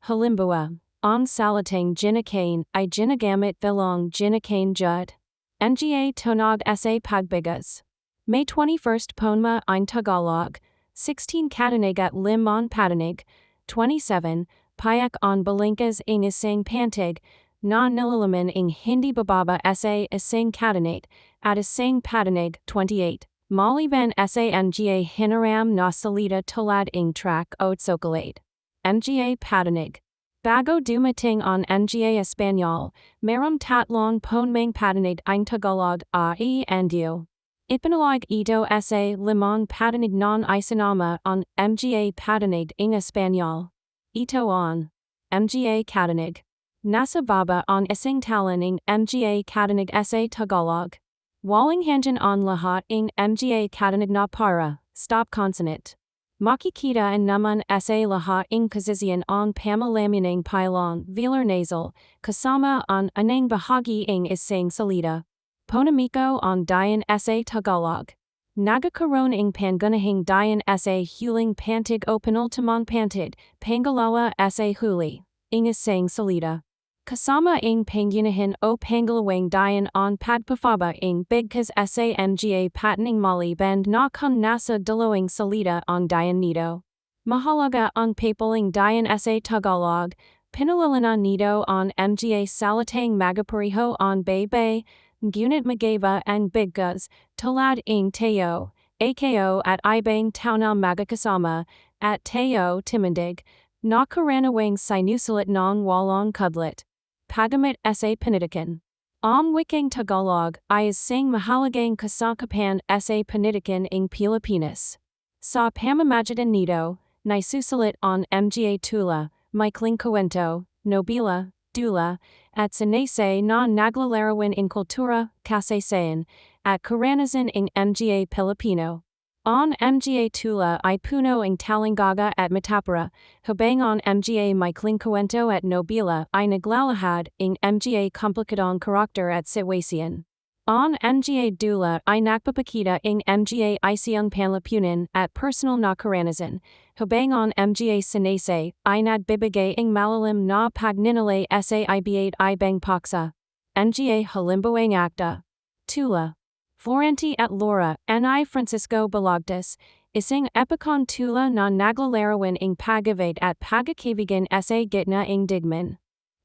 Halimbawa, salitang ginakain ay ginagamit bilang ginakain jud. Nga tunog sa pagbigas. May 21 Ponma ein Tagalog, 16 Katanig at Limon Patanig, 27, Payak on Balinkas ing isang pantig, na nilalaman ing hindi bababa sa isang Katanig, at isang Patanig, 28. Maliban sa nga hinaram na salita tulad ing track o tsokolate. Mga Patanig. Bago dumating on nga Espanyol, meron tatlong ponmang Patanig ang Tagalog ai andio. Ipinalag ito sa limang Patanig non isinama on mga Patanig ing Espanyol. Ito on mga Katanig. Nasa baba on isang talan ing mga Katanig sa Tagalog. Walang hangin on lahat ing mga Katanig na para, stop consonant. Makikita naman sa lahat ing kasisiyan on pamalaminang pylon velar nasal, kasama on anang bahagi ing isang salita. Ponamiko on Dayan sa Tagalog. Nagakaroon ing pangunahing Dayan sa huling pantig o penultimong pantig, pangalawa sa huli, ing isang salita. Kasama ing pangunahin o pangalawang Dayan on pagpapaba ing bigkas sa mga patning maliban na kung nasa dalawang salita on Dayan nito. Mahalaga ang papaling Dayan sa Tagalog, pinalalanan nito on mga salitang magapareho on baybay, ngunit magaiba ang bigkas, tulad ing tayo, ako at ibang tao na magkakasama, at tayo timindig, na karanawang sinusulat ng walang kudlit. Pagamit sa panitikan. Wikang Tagalog ay isang mahalagang kasangkapan sa panitikan ing Pilipinas. Sa pamamagitan nito, naisusulat on mga tula, maikling kwento, nobela, Dula, at Sinese na naglalarawan in kultura, kasaysayan, at karanasan ng mga Pilipino. On mga tula I puno ng talinggaga at matapura, habang on mga maikling kwento at nobela I naglalahad ng mga komplikadong karakter at sitwasyon. On mga dula I nagpapakita ng mga isyong panlipunan at personal na karanasan, habang on mga sinese I nagbibigay ng malalim na pagninilay sa ibang ibang paksa. Mga halimbawaang akta. Tula. Florenti at Laura, ni Francisco Balagtas, isang epicon tula na naglalarawan ng pag-ibig at pagkakaibigan sa gitna ng digmaan.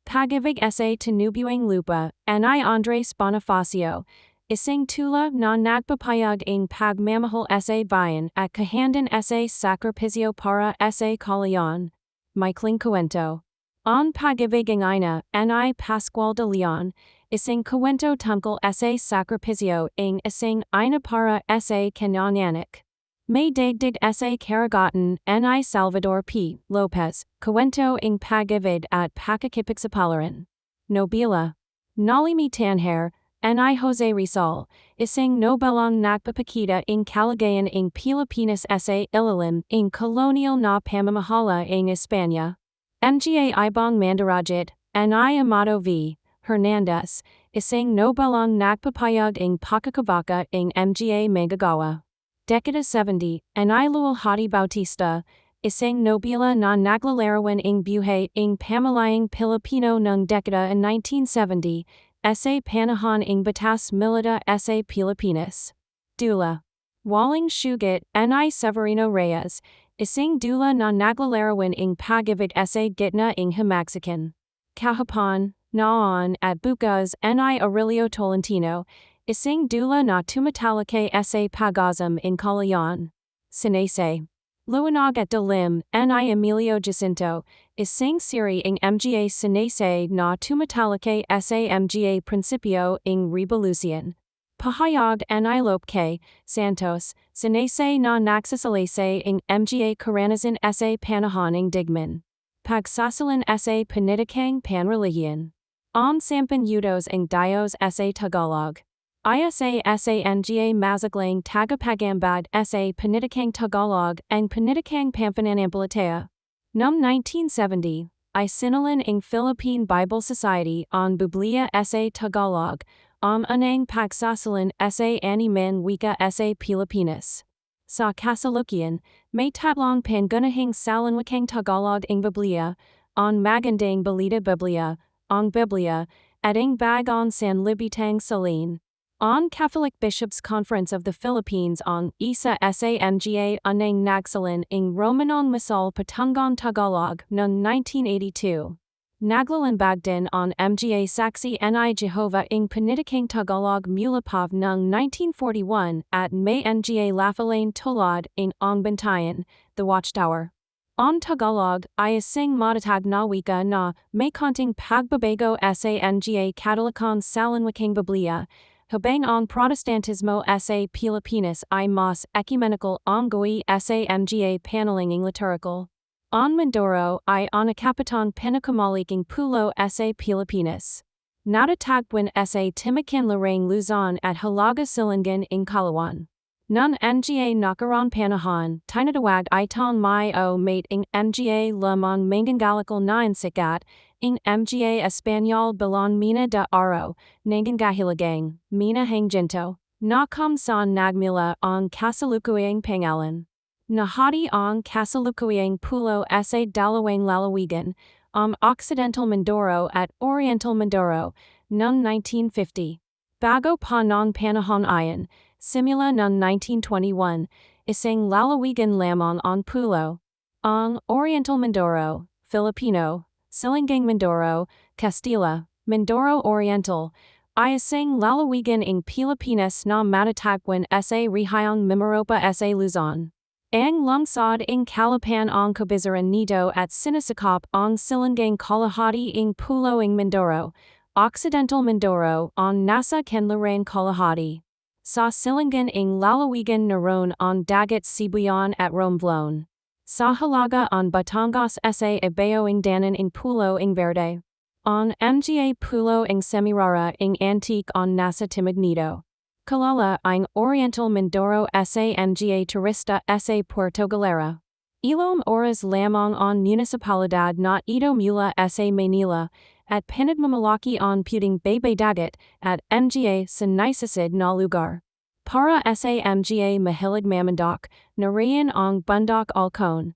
Pag-ibig sa tinubuang lupa, ni Andres Bonifacio, isang tula na nagpapayag ng pagmamahal sa bayan at kahandan sa sakripisyo para sa kalayaan. Maikling kwento. On pag-ibig ng ina, ni Pascual de Leon, isang kwento tungkol sa sakripisyo ng isang ina para sa kanyananak. May dagdag sa karagatan ni Salvador P. Lopez, kwento ng pag-ibig at pakikipagsapalan. Nobela. Nalimi Tanher, ni Jose Rizal, isang nobelang nagpapakita ng kalagayan ng Pilipinas sa ilalim ng kolonyal na pamamahala ng Espanya. Mga ibang mandarajit, ni Amado V. Hernandez, isang nobelang nagpapayag ng pakikibaka ng mga manggagawa. Dekada 70, ni Lualhati Bautista, isang nobela na naglalarawan ng buhay ng pamalayang Pilipino ng dekada 1970, sa panahon ng batas milita sa Pilipinas. Dula. Walang Sugat, ni Severino Reyes, isang dula na naglalarawan ng pag-ibig sa gitna ng Mexican. Kahapon, Naon at Bukas ni Aurelio Tolentino, isang dula na tumatalakay sa pag-azam ng kalayaan. Sinese. Luwanag at Dilim, ni Emilio Jacinto, isang siri ng mga sinese na tumatalakay sa mga prinsipyo ng revolusyon. Pahayag ni Lope K. Santos, sinese na nagsasalasay ng mga karanasan sa panahon ng digmaan. Pagsasalan sa panitikang panrelihiyon. On sampan udos ng Diaz sa Tagalog. Isa sa nga mazaglang tagapagambag sa panitikang Tagalog ang panitikang pampananampalataya. Noong 1970, ay sinalan ng Philippine Bible Society on Biblia sa Tagalog, anang pagsasalan sa animan wika sa Pilipinas. Sa kasalukuyan, may tatlong pangunahing salunwikang Tagalog ng Biblia, ang magandang balita Biblia, ang Biblia, at ang bagong sanlibutan salin. On Catholic Bishops' Conference of the Philippines on isa sa mga anang nagsalan ng Romanong Masal Patungon Tagalog noong 1982. Naglalambag din on mga saksi ni Jehovah ng panitikang Tagalog mulapov noong 1941 at may nga lafalan tulad ng ang Bantayan, The Watchtower. On Tagalog, ay isang matatag na wika na may konting pagbabago sa mga Katolikon salunwikang Biblia, habang ang Protestantismo sa Pilipinas ay mas ecumenical ang gawi sa mga panalangin liturgical. On Mindoro ay ang kapitang pinakamalakang pulo sa Pilipinas. Natatagpuan sa Timikan Larang Luzon at Halaga Silangan ng Kalawan. Noong nga nakarang panahon, tinatawag itong may o mate ng mga lamang manggagalikal na sikat, ng mga Espanyol bilang Mina de Aro, nanggagahilagang, Mina hang Ginto, na kamsan nagmila ang kasalukuyang pangalan. Nahati ang kasalukuyang pulo sa dalawang lalawigan, Occidental Mindoro at Oriental Mindoro, noong 1950. Bago pa ng panahon iyon, simula noong 1921, isang lalawigan lamang ang pulo. Ang Oriental Mindoro, Filipino, Silangang Mindoro, Castilla, Mindoro Oriental, ay isang lalawigan ng Pilipinas na matatagpuan sa rehiyong Mimaropa sa Luzon. Ang lungsod ng Calapan ang kabisaran nito at sinasakop ang Silangang Kalahati ng pulo ng Mindoro, Occidental Mindoro ang nasa kanlurang Kalahati. Sa Silangan ng lalawigan naroon ang Dagat Sibuyan at Romblon. Sa Halaga ang Batangas sa Ibayo ng Danan ng pulo ng Verde. On mga pulo ing semirara ing antique on nasa Timagnido. Kalala ing Oriental Mindoro sa mga turista sa Puerto Galera. Ilom oras lamang on municipalidad na ito mula sa Manila, at pinagmamalaki on puting Baybay Dagat, at mga sa naisasid na lugar. Para sa mga mahilig mamandok, nariyan ang bundok alcon.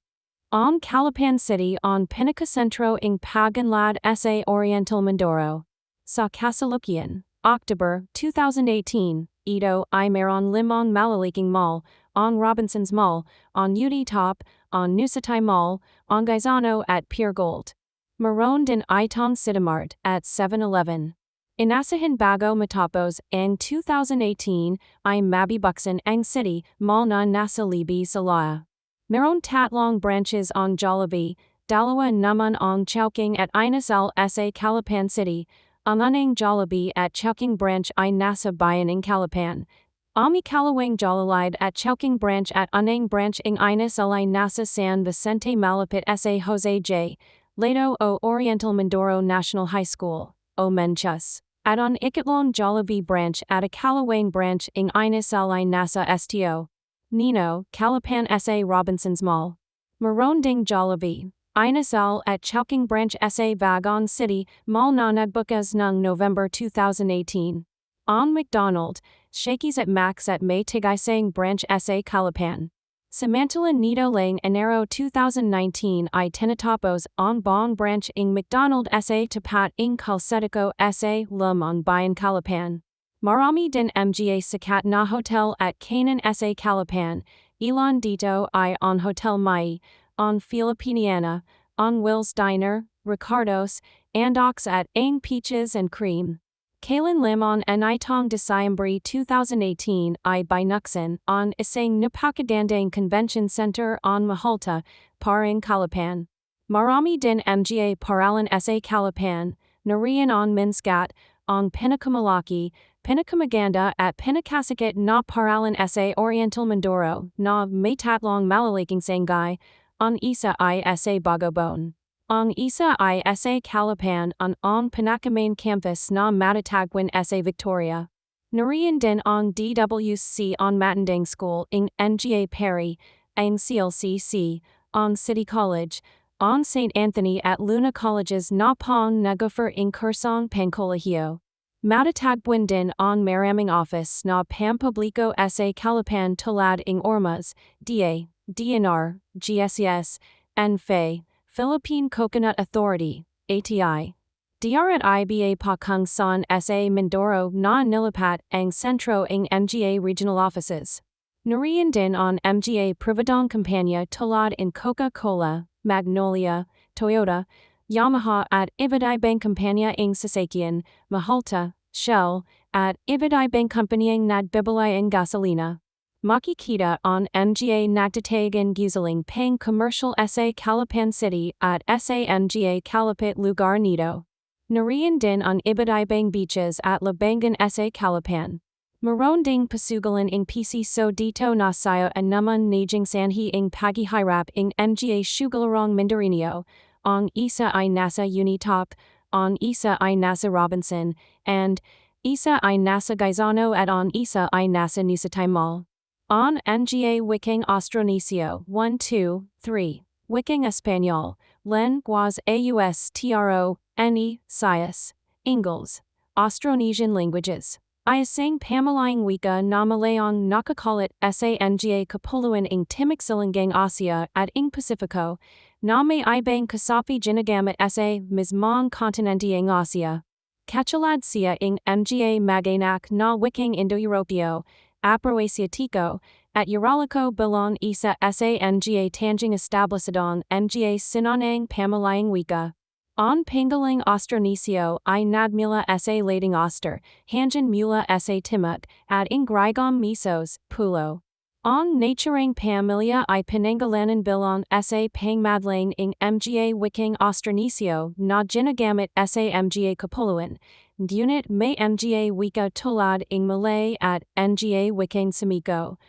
On Calapan City on Pinacacentro ing Paganlad sa Oriental Mindoro. Sa Kasalukian, October 2018, ito ay meron limang malalaking mall, on Robinson's Mall, on UD Top, on Nusatay Mall, on Gaizano at Pier Gold. Meron din itong Citamart at 7-Eleven. Inasahin bago matapos ang 2018 ay mabibuksan ang City Mall na nasa Libby Salaya. Meron tatlong branches on Jollibee, dalawa naman ang Chowking at Inasal sa Calapan City, ang unang Jollibee at Chowking branch ay nasa bayan ng Calapan. Ang ikalawang Jollibee at Chowking branch at unang branch ng Inasal ay nasa San Vicente malapit sa Jose J. Lato o Oriental Mindoro National High School, o Menchus. At ang ikatlong Jollibee branch at ikalawang branch ng Inasal ay nasa Sto. Nino, Calapan sa Robinson's Mall. Meron ding Jollibee, Inasal at Chowking branch sa Vagon City Mall na nagbukas ng November 2018. Ang McDonald, Shakey's at Max at may tigaysang branch sa Calapan. Samantala nito lang Enero 2019 ay tinatapos ang buong branch ng McDonald sa tapat ng Calcetico sa Lumang Bayan Calapan. Marami din mga sikat na hotel at kainan sa Calapan, ilan dito ay on Hotel Mai, on Filipiniana, on Will's Diner, Ricardo's, Andox at ang Peaches and Cream. Kailan lamang itong Disyembre 2018 ay binuksan on isang napakagandang convention center on Maholta, parang Calapan. Marami din mga paralan sa Calapan, nariyan on Minskat, on Pinakamalaki, Pinakamaganda at Pinakasikat na paralan sa Oriental Mindoro na may tatlong malalaking sangay, ang isa ay sa Bagobon. Ang isa ay sa Calapan ang pinakamain campus na matatagpuan sa Victoria. Nariyan din ang DWC on Matandang School ng Nga Perry, ang CLCC, ang City College, ang St. Anthony at Luna Colleges na pang nagoffer ng kursong pangkolehiyo. Matatagpuan din ang maraming office na pampubliko sa Calapan tulad ng Ormas, DA, DNR, GSES, NFA, Philippine Coconut Authority, ATI. DR at IBA pa kung saan sa Mindoro na nilipat ang sentro ng mga regional offices. Nariyan din ang mga privadong kumpanya tulad ng Coca-Cola, Magnolia, Toyota, Yamaha at iba't ibang kumpanya ng sasakyan, Maholta, Shell, at iba't ibang kumpanyang nagbibilay ng gasolina. Makikita ang mga nagtatagan guzaling pang commercial sa Calapan City at sa mga kalapit lugar nito. Nariyan din ang iba't ibang beaches at labangan sa Calapan. Meron ding pasugalan ng PC so dito na sayo naman najing sanhi ng paghihirap ng mga sugalarong Mindoreño. Ang isa ay nasa Unitop, ang isa ay nasa Robinson, and isa ay nasa Gaizano at ang isa ay nasa Nusatay Mall. Ang mga wikang Austronesio 1, 2, 3, wikang Espanyol, lenguas AUSTRO, NE, Sias, Ingles, Austronesian languages. Ay isang pamalayang wika na malayang nakakalit sa mga kapuluan ng Timog Silangang Asya at ng Pasifiko, na may ibang kasapi ginagamit sa mismong kontinente ng Asya. Katulad siya ng mga maganak na wikang Indo-Europeo, Afro-Asiatico, at Euralico bilang isa sa mga tanging establisadong mga sinanang pamalayang wika. Ang panggalang Austronesio ay nagmula sa Lading Oster, hanggang mula sa Timog, at ng Grigom Misos, Pulo. Ang naturang pamilya ay pinanggalanan bilang sa pangmadlang ng mga wikang Austronesio na ginagamit sa mga kapuluan, ngunit may mga wika tulad ng Malay at mga wikang Semiko.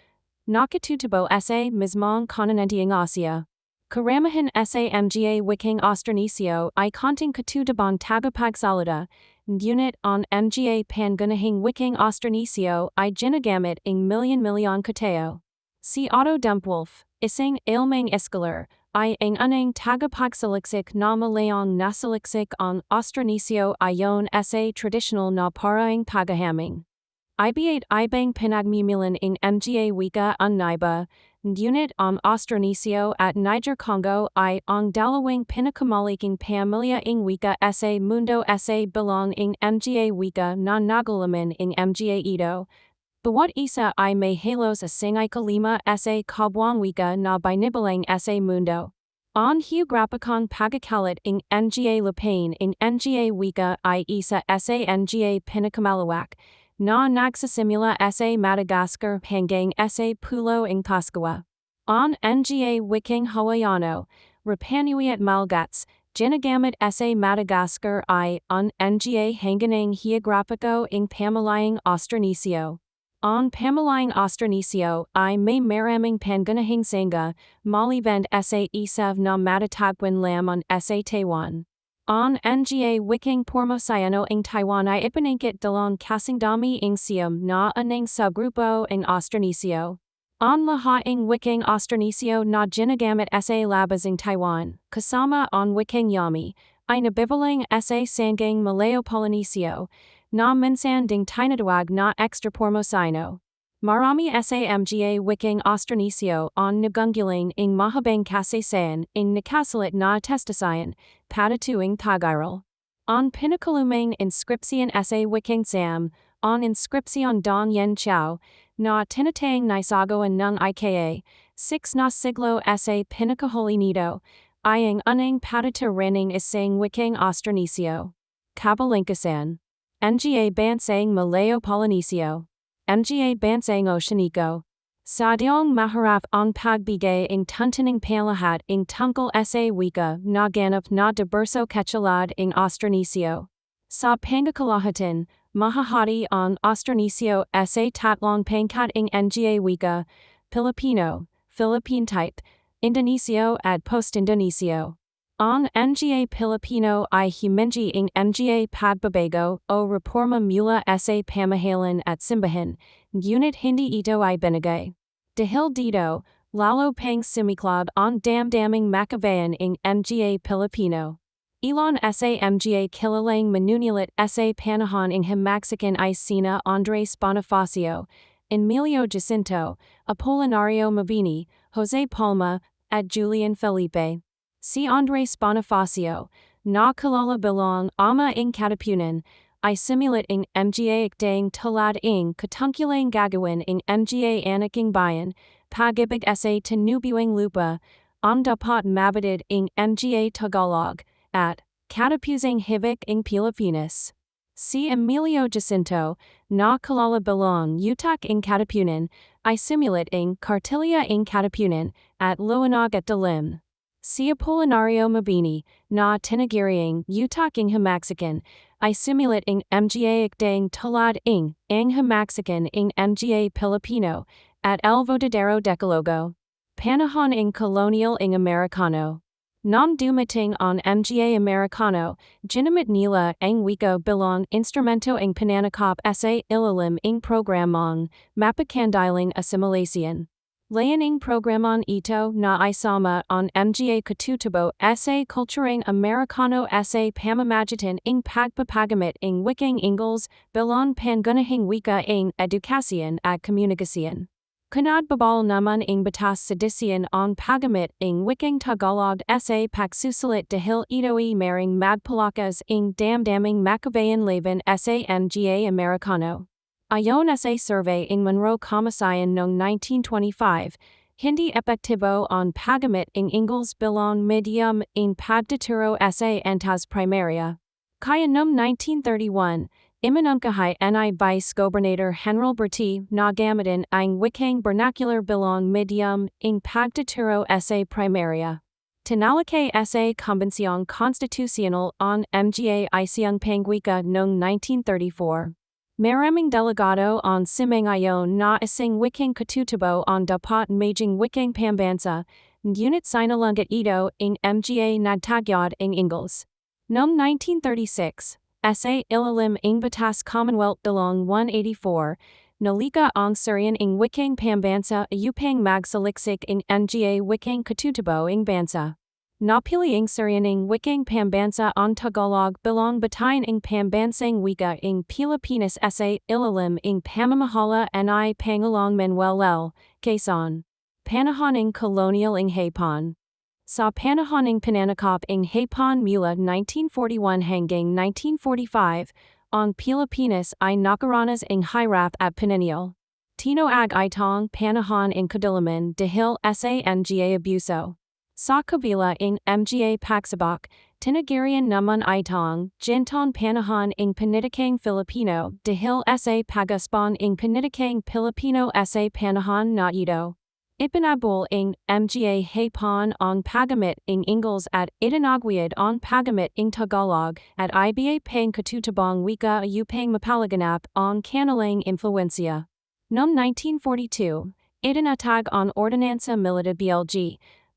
Nakatutubo sa mismong kontinente ng Asya. Karamahan sa mga wiking Austronesiyo I konting katudabang tagapagsalita, unit on mga pangunahing wiking Austronesiyo I ginagamit ng milyon katao. Si Otto Dempwolf, isang ilmang eskalar, ay ang unang tagapagsaliksik na malayang nasaliksik on Austronesiyo ayon sa traditional na paraang paghahaming. Ibiat ibang pinagmimilan ng mga wika naiba, unit Austronesiyo at Niger Congo ay ang dalawang pinakamalaking pamilya ng wika sa mundo sa bilang ng mga wika na nagalaman ng mga ito. Bawat isa ay may halos asing kalima sa kabwang wika na binibilang sa mundo. Ang geograpikong pagkakalat ng mga lapain ng mga wika ay isa sa mga pinakamalawak na nagsisimula sa Madagascar hanggang sa Pulo ng Pascua. Ang mga wiking Hawaiano, Rapanui at Malgats, ginagamit sa Madagascar ay ang mga hangganang geograpiko ng pamalayang Austronesiyo. Ang pamalayang Austronesiyo ay may maraming pangunahing sangga, maliban sa isa na matatagpuan lamang sa Taiwan. Ang mga wiking Formosayano ng Taiwan ay ipinangkit dalawang kasingdami ng siyam na anang subgrupo ng Austronesiyo. Ang lahat ng wiking Austronesiyo na ginagamit sa labas ng Taiwan, kasama ang wiking Yami, ay nabibilang sa sanggang Malayo-Polynesio, na minsan ding tinatawag na extra Formosayano. Marami sa mga wiking Austronesiyo ang nagunguling ng mahabang kasaysayan ng nakasalit na testasayan, patatuing Tagaral. Ang pinakalumang inscription sa wiking Sam, ang inscription Don Yen Chao, na tinatayang naisagawan ng IKA, 6 na siglo sa pinakahuli nito, ay ang unang pataturanang isang wiking Austronesiyo. Kabalingkasan. Mga bansang Malayo-Polynesio. Mga bansang Oceanico. Sadyong maharap ang pagbigay ng tuntuning panlahat ng tungkol sa wika na ganap na diverso katulad ng Austronesiyo. Sa pangakalahatan, mahahati ang Austronesiyo sa tatlong pangkat ng mga wika, Filipino, Philippine type, Indonesio at Post-Indonesio. Ang mga Pilipino ay humingi ng mga pagbabago o reforma mula sa pamahalaan at simbahan, ngunit hindi ito ay binigay. Dahil dito, lalo pang sumiklab ang damdaming makabayan ng mga Pilipino. Ilan sa mga kilalang manunulat sa panahon ng Mexican ay sina Andres Bonifacio, Emilio Jacinto, Apolinario Mabini, Jose Palma, at Julian Felipe. Si Andres Bonifacio, na kilala bilang ama ng Katipunan, ay simulat ng mga ikdang tulad ng katungkulang gagawin ng mga anak ng bayan, pag-ibig sa tinubuang lupa, ang dapat mabatid ng mga Tagalog, at katapusang hibik ng Pilipinas. Si Emilio Jacinto, na kilala bilang utak ng Katipunan, ay simulat ng kartilya ng Katipunan, at liwanag at dilim. Si Apolinario Mabini, na tinaguriang utak ng Mexican, ay simulat ng mga ikdang tulad ng Mexican ng mga Pilipino, at el verdadero decalogo. Panahon ng colonial ng Amerikano. Nang dumating ang mga Amerikano, ginamit nila ang wika bilang instrumento ng pananakop sa ilalim ng programang mapakandiling assimilation. Layaning programan ito na isama ang mga katutubo sa kulturang Amerikano sa pamamagitan ng pagpapagamit ng wikang Ingles bilang pangunahing wika ng edukasyon at komunikasyon. Kanadbabal naman ng batas sedisyon ang paggamit ng wikang Tagalog sa pagsusulit dahil ito ay maring magpalakas ng damdaming makabayan laban sa mga Amerikano. Ayon sa survey ng Monroe Commission noong 1925, hindi epektibo ang paggamit ng Ingles bilang medium ng pagtuturo sa antas primaria. Kaya noong 1931, iminungkahi ni Vice Governor General Bertie na gamitin ang wikang vernacular bilang medium ng pagtuturo sa primaria. Tinalakay sa Konbensyong Konstitusyonal ang mga isang pangwika noong 1934. Maraming delegado ang simangayon na isang wikang katutubo ang dapat maging wikang pambansa, Unit sinalungat ito ing mga nagtagyod ing Ingles. Noong 1936, SA ilalim ing Batas Commonwealth Bilong 184, nalika ang Syrian ing Wikang Pambansa upang magsaliksik ing mga Wikang Katutabo ing Bansa. Napili ing Syrian ing Wikang Pambansa ang Tagalog Bilong Batayin ing Pambansang Wika ing Pilipinas SA ilalim ing Pamamahala ni Pangulong Manuel L. Quezon. Panahon ing Colonial ing Hapon. Sa panahon ing Pananakop ing Hapon mula 1941 hanggang 1945, ang Pilipinas ay nakaranas ing hirap at pananil. Tinoag itong panahon ing kadalaman dahil sa mga abuso. Sa kabila ing mga pagsabak, tinagirian naman itong ginton panahon ing panitikang Filipino dahil sa pagaspon ing panitikang Pilipino sa panahon na ito. Ipinabol ing mga Hapon ang pagamit ing Ingles at itinaguyod ang pagamit ing Tagalog at iba pang katutabang wika upang mapalaganap ang kanilang influensya. Noong 1942, itinatag ang Ordinansa Mediavillo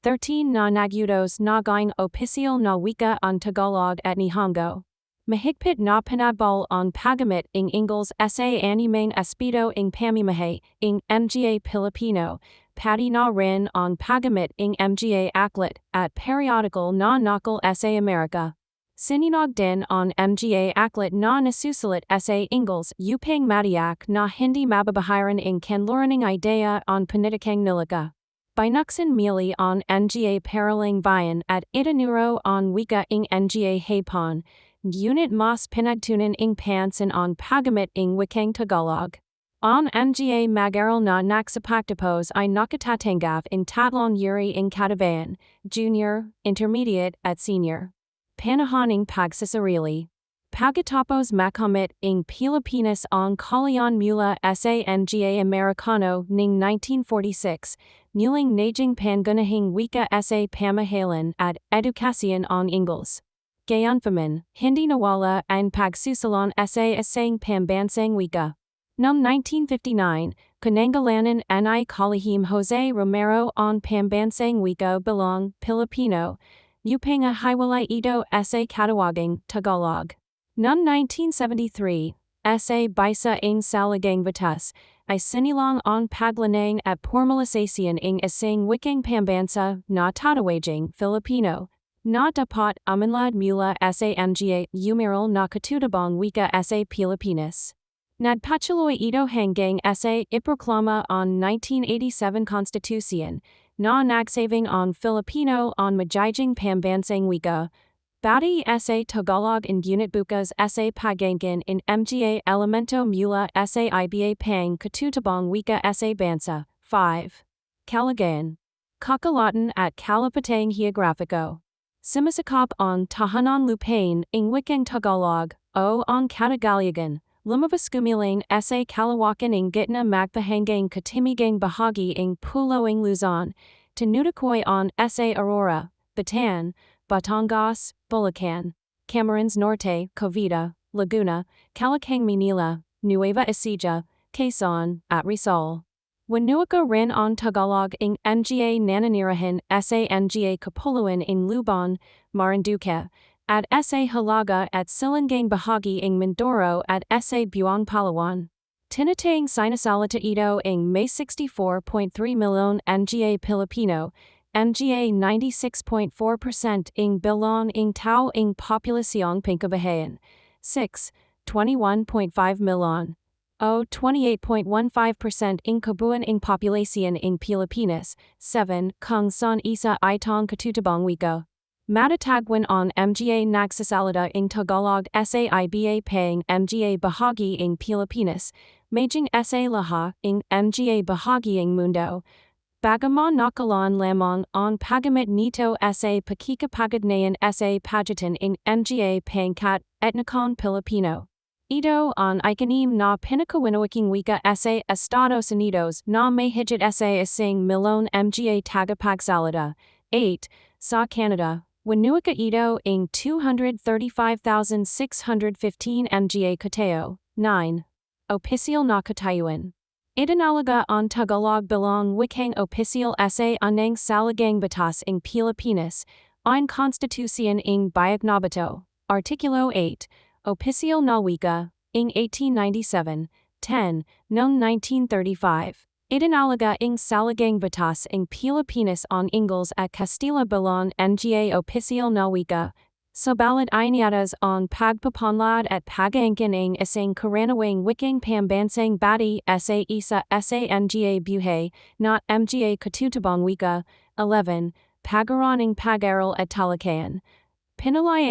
13 na nagyudos naging opisyal na wika ang Tagalog at Nihongo. Mahigpit na pinabol ang pagamit ing Ingles sa animang aspeto ing pamamahay ing mga Pilipino, pati na rin ang pagamit ing mga aklat at periodical na nakal sa Amerika. Sininog din ang mga aklat na nasusulat sa Ingles upang matiyak na hindi mababahiran ing kanluraning idea ang panitikang nilika. Binuksan mili ang mga paraling bayan at itinuro ang wika ing mga Hapon, ngunit mas pinagtunan ing pansin ang pagamit ing wikang Tagalog. Ang mga mag-aral na nagsapagtapos ay nakatatanggap ing tatlong uri ing katabayan, junior, intermediate at senior. Panahon ing pagsasarili. Pagkatapos makamit ing Pilipinas ang kolyon mula sa mga Amerikano ning 1946, muling naging pangunahing wika sa pamahalan at edukasyon ang Ingles. Gayunpaman, hindi nawala ang pagsusalon sa isang pambansang wika. Noong 1959, kinangalanan ni Kalihim Jose Romero ang pambansang wika bilang Pilipino, upang hiwalay ito sa katawagang Tagalog. Noong 1973, sa Bisa ing Salagang Batas, ay sinilang ang paglanang at formalisasyon ing isang wikang pambansa na tatawaging Filipino, na dapat umunlad mula sa mga umiral na katutabang wika sa Pilipinas. Nagpatuloy ito hanggang sa iproklama ang 1987 Constitution, na nagsaving ang Filipino ang magiging pambansang wika. Bati sa Tagalog in unit bukas sa pagangkin in mga elemento mula sa iba pang katutabang wika sa bansa. 5. Kalagayan. Kakalatan at kalapatang geografiko. Sumasakop ang tahanan lupain ing wikang Tagalog o ang katagaligan. Lumabas gumiling sa kalawakan ing gitna magpahanggang katimigang bahagi ing pulo ing Luzon, tinutukoy ang sa Aurora, Batan, Batangas, Bulacan, Camarines Norte, Cavite, Laguna, Calacang Manila, Nueva Ecija, Quezon, at Rizal. Wanuaka rin ang Tagalog ing mga nananirahan sa mga kapuluan ing Lubon, Marinduque, at sa Halaga at Silangang bahagi ing Mindoro at sa Buang Palawan. Tinatayang sinasalita ito ing may 64.3 milyon mga Pilipino, mga 96.4% ing bilang ing tao ing populasyong pangkabahayan. 6. 21.5 milyon. O 28.15% ing kabuuan ing populasyon ing Pilipinas. 7. Kung saan isa itong katutabang wika. Matatagwan ang mga nagsasalita ing Tagalog sa iba pang mga bahagi ing Pilipinas, maging sa lahat ing mga bahagi ing mundo. Bagaman nakalaan lamang ang pagamit nito sa pakikipagugnayan sa pagitan ing mga pangkat etnikong Pilipino. Ito ang ikanim na pinakawinawaking wika sa Estados Unidos na may higit sa isang milyon mga tagapagsalita. 8. Sa Canada. Wanuaka ito ing 235,615 mga katao. 9. Opisyal na katayuan. Itinalaga on Tagalog belong wikang opisyal sa unang salagang batas ng Pilipinas, ang Konstitusyon ng Bayaknabato, Artikulo 8, Opisyal na Wika, ng 1897, 10, noong 1935. Itinalaga ng salagang batas ng Pilipinas on Ingles at Castilla belong nga opisyal na wika. Sabalit iniatas on pagpapanlad at pag-angkin ng isang karanawang wikang pambansang bati sa isa sa nga buhay, not mga katutabang wika. 11. Pagaran ng pag-aral at talakayan. Pinalayang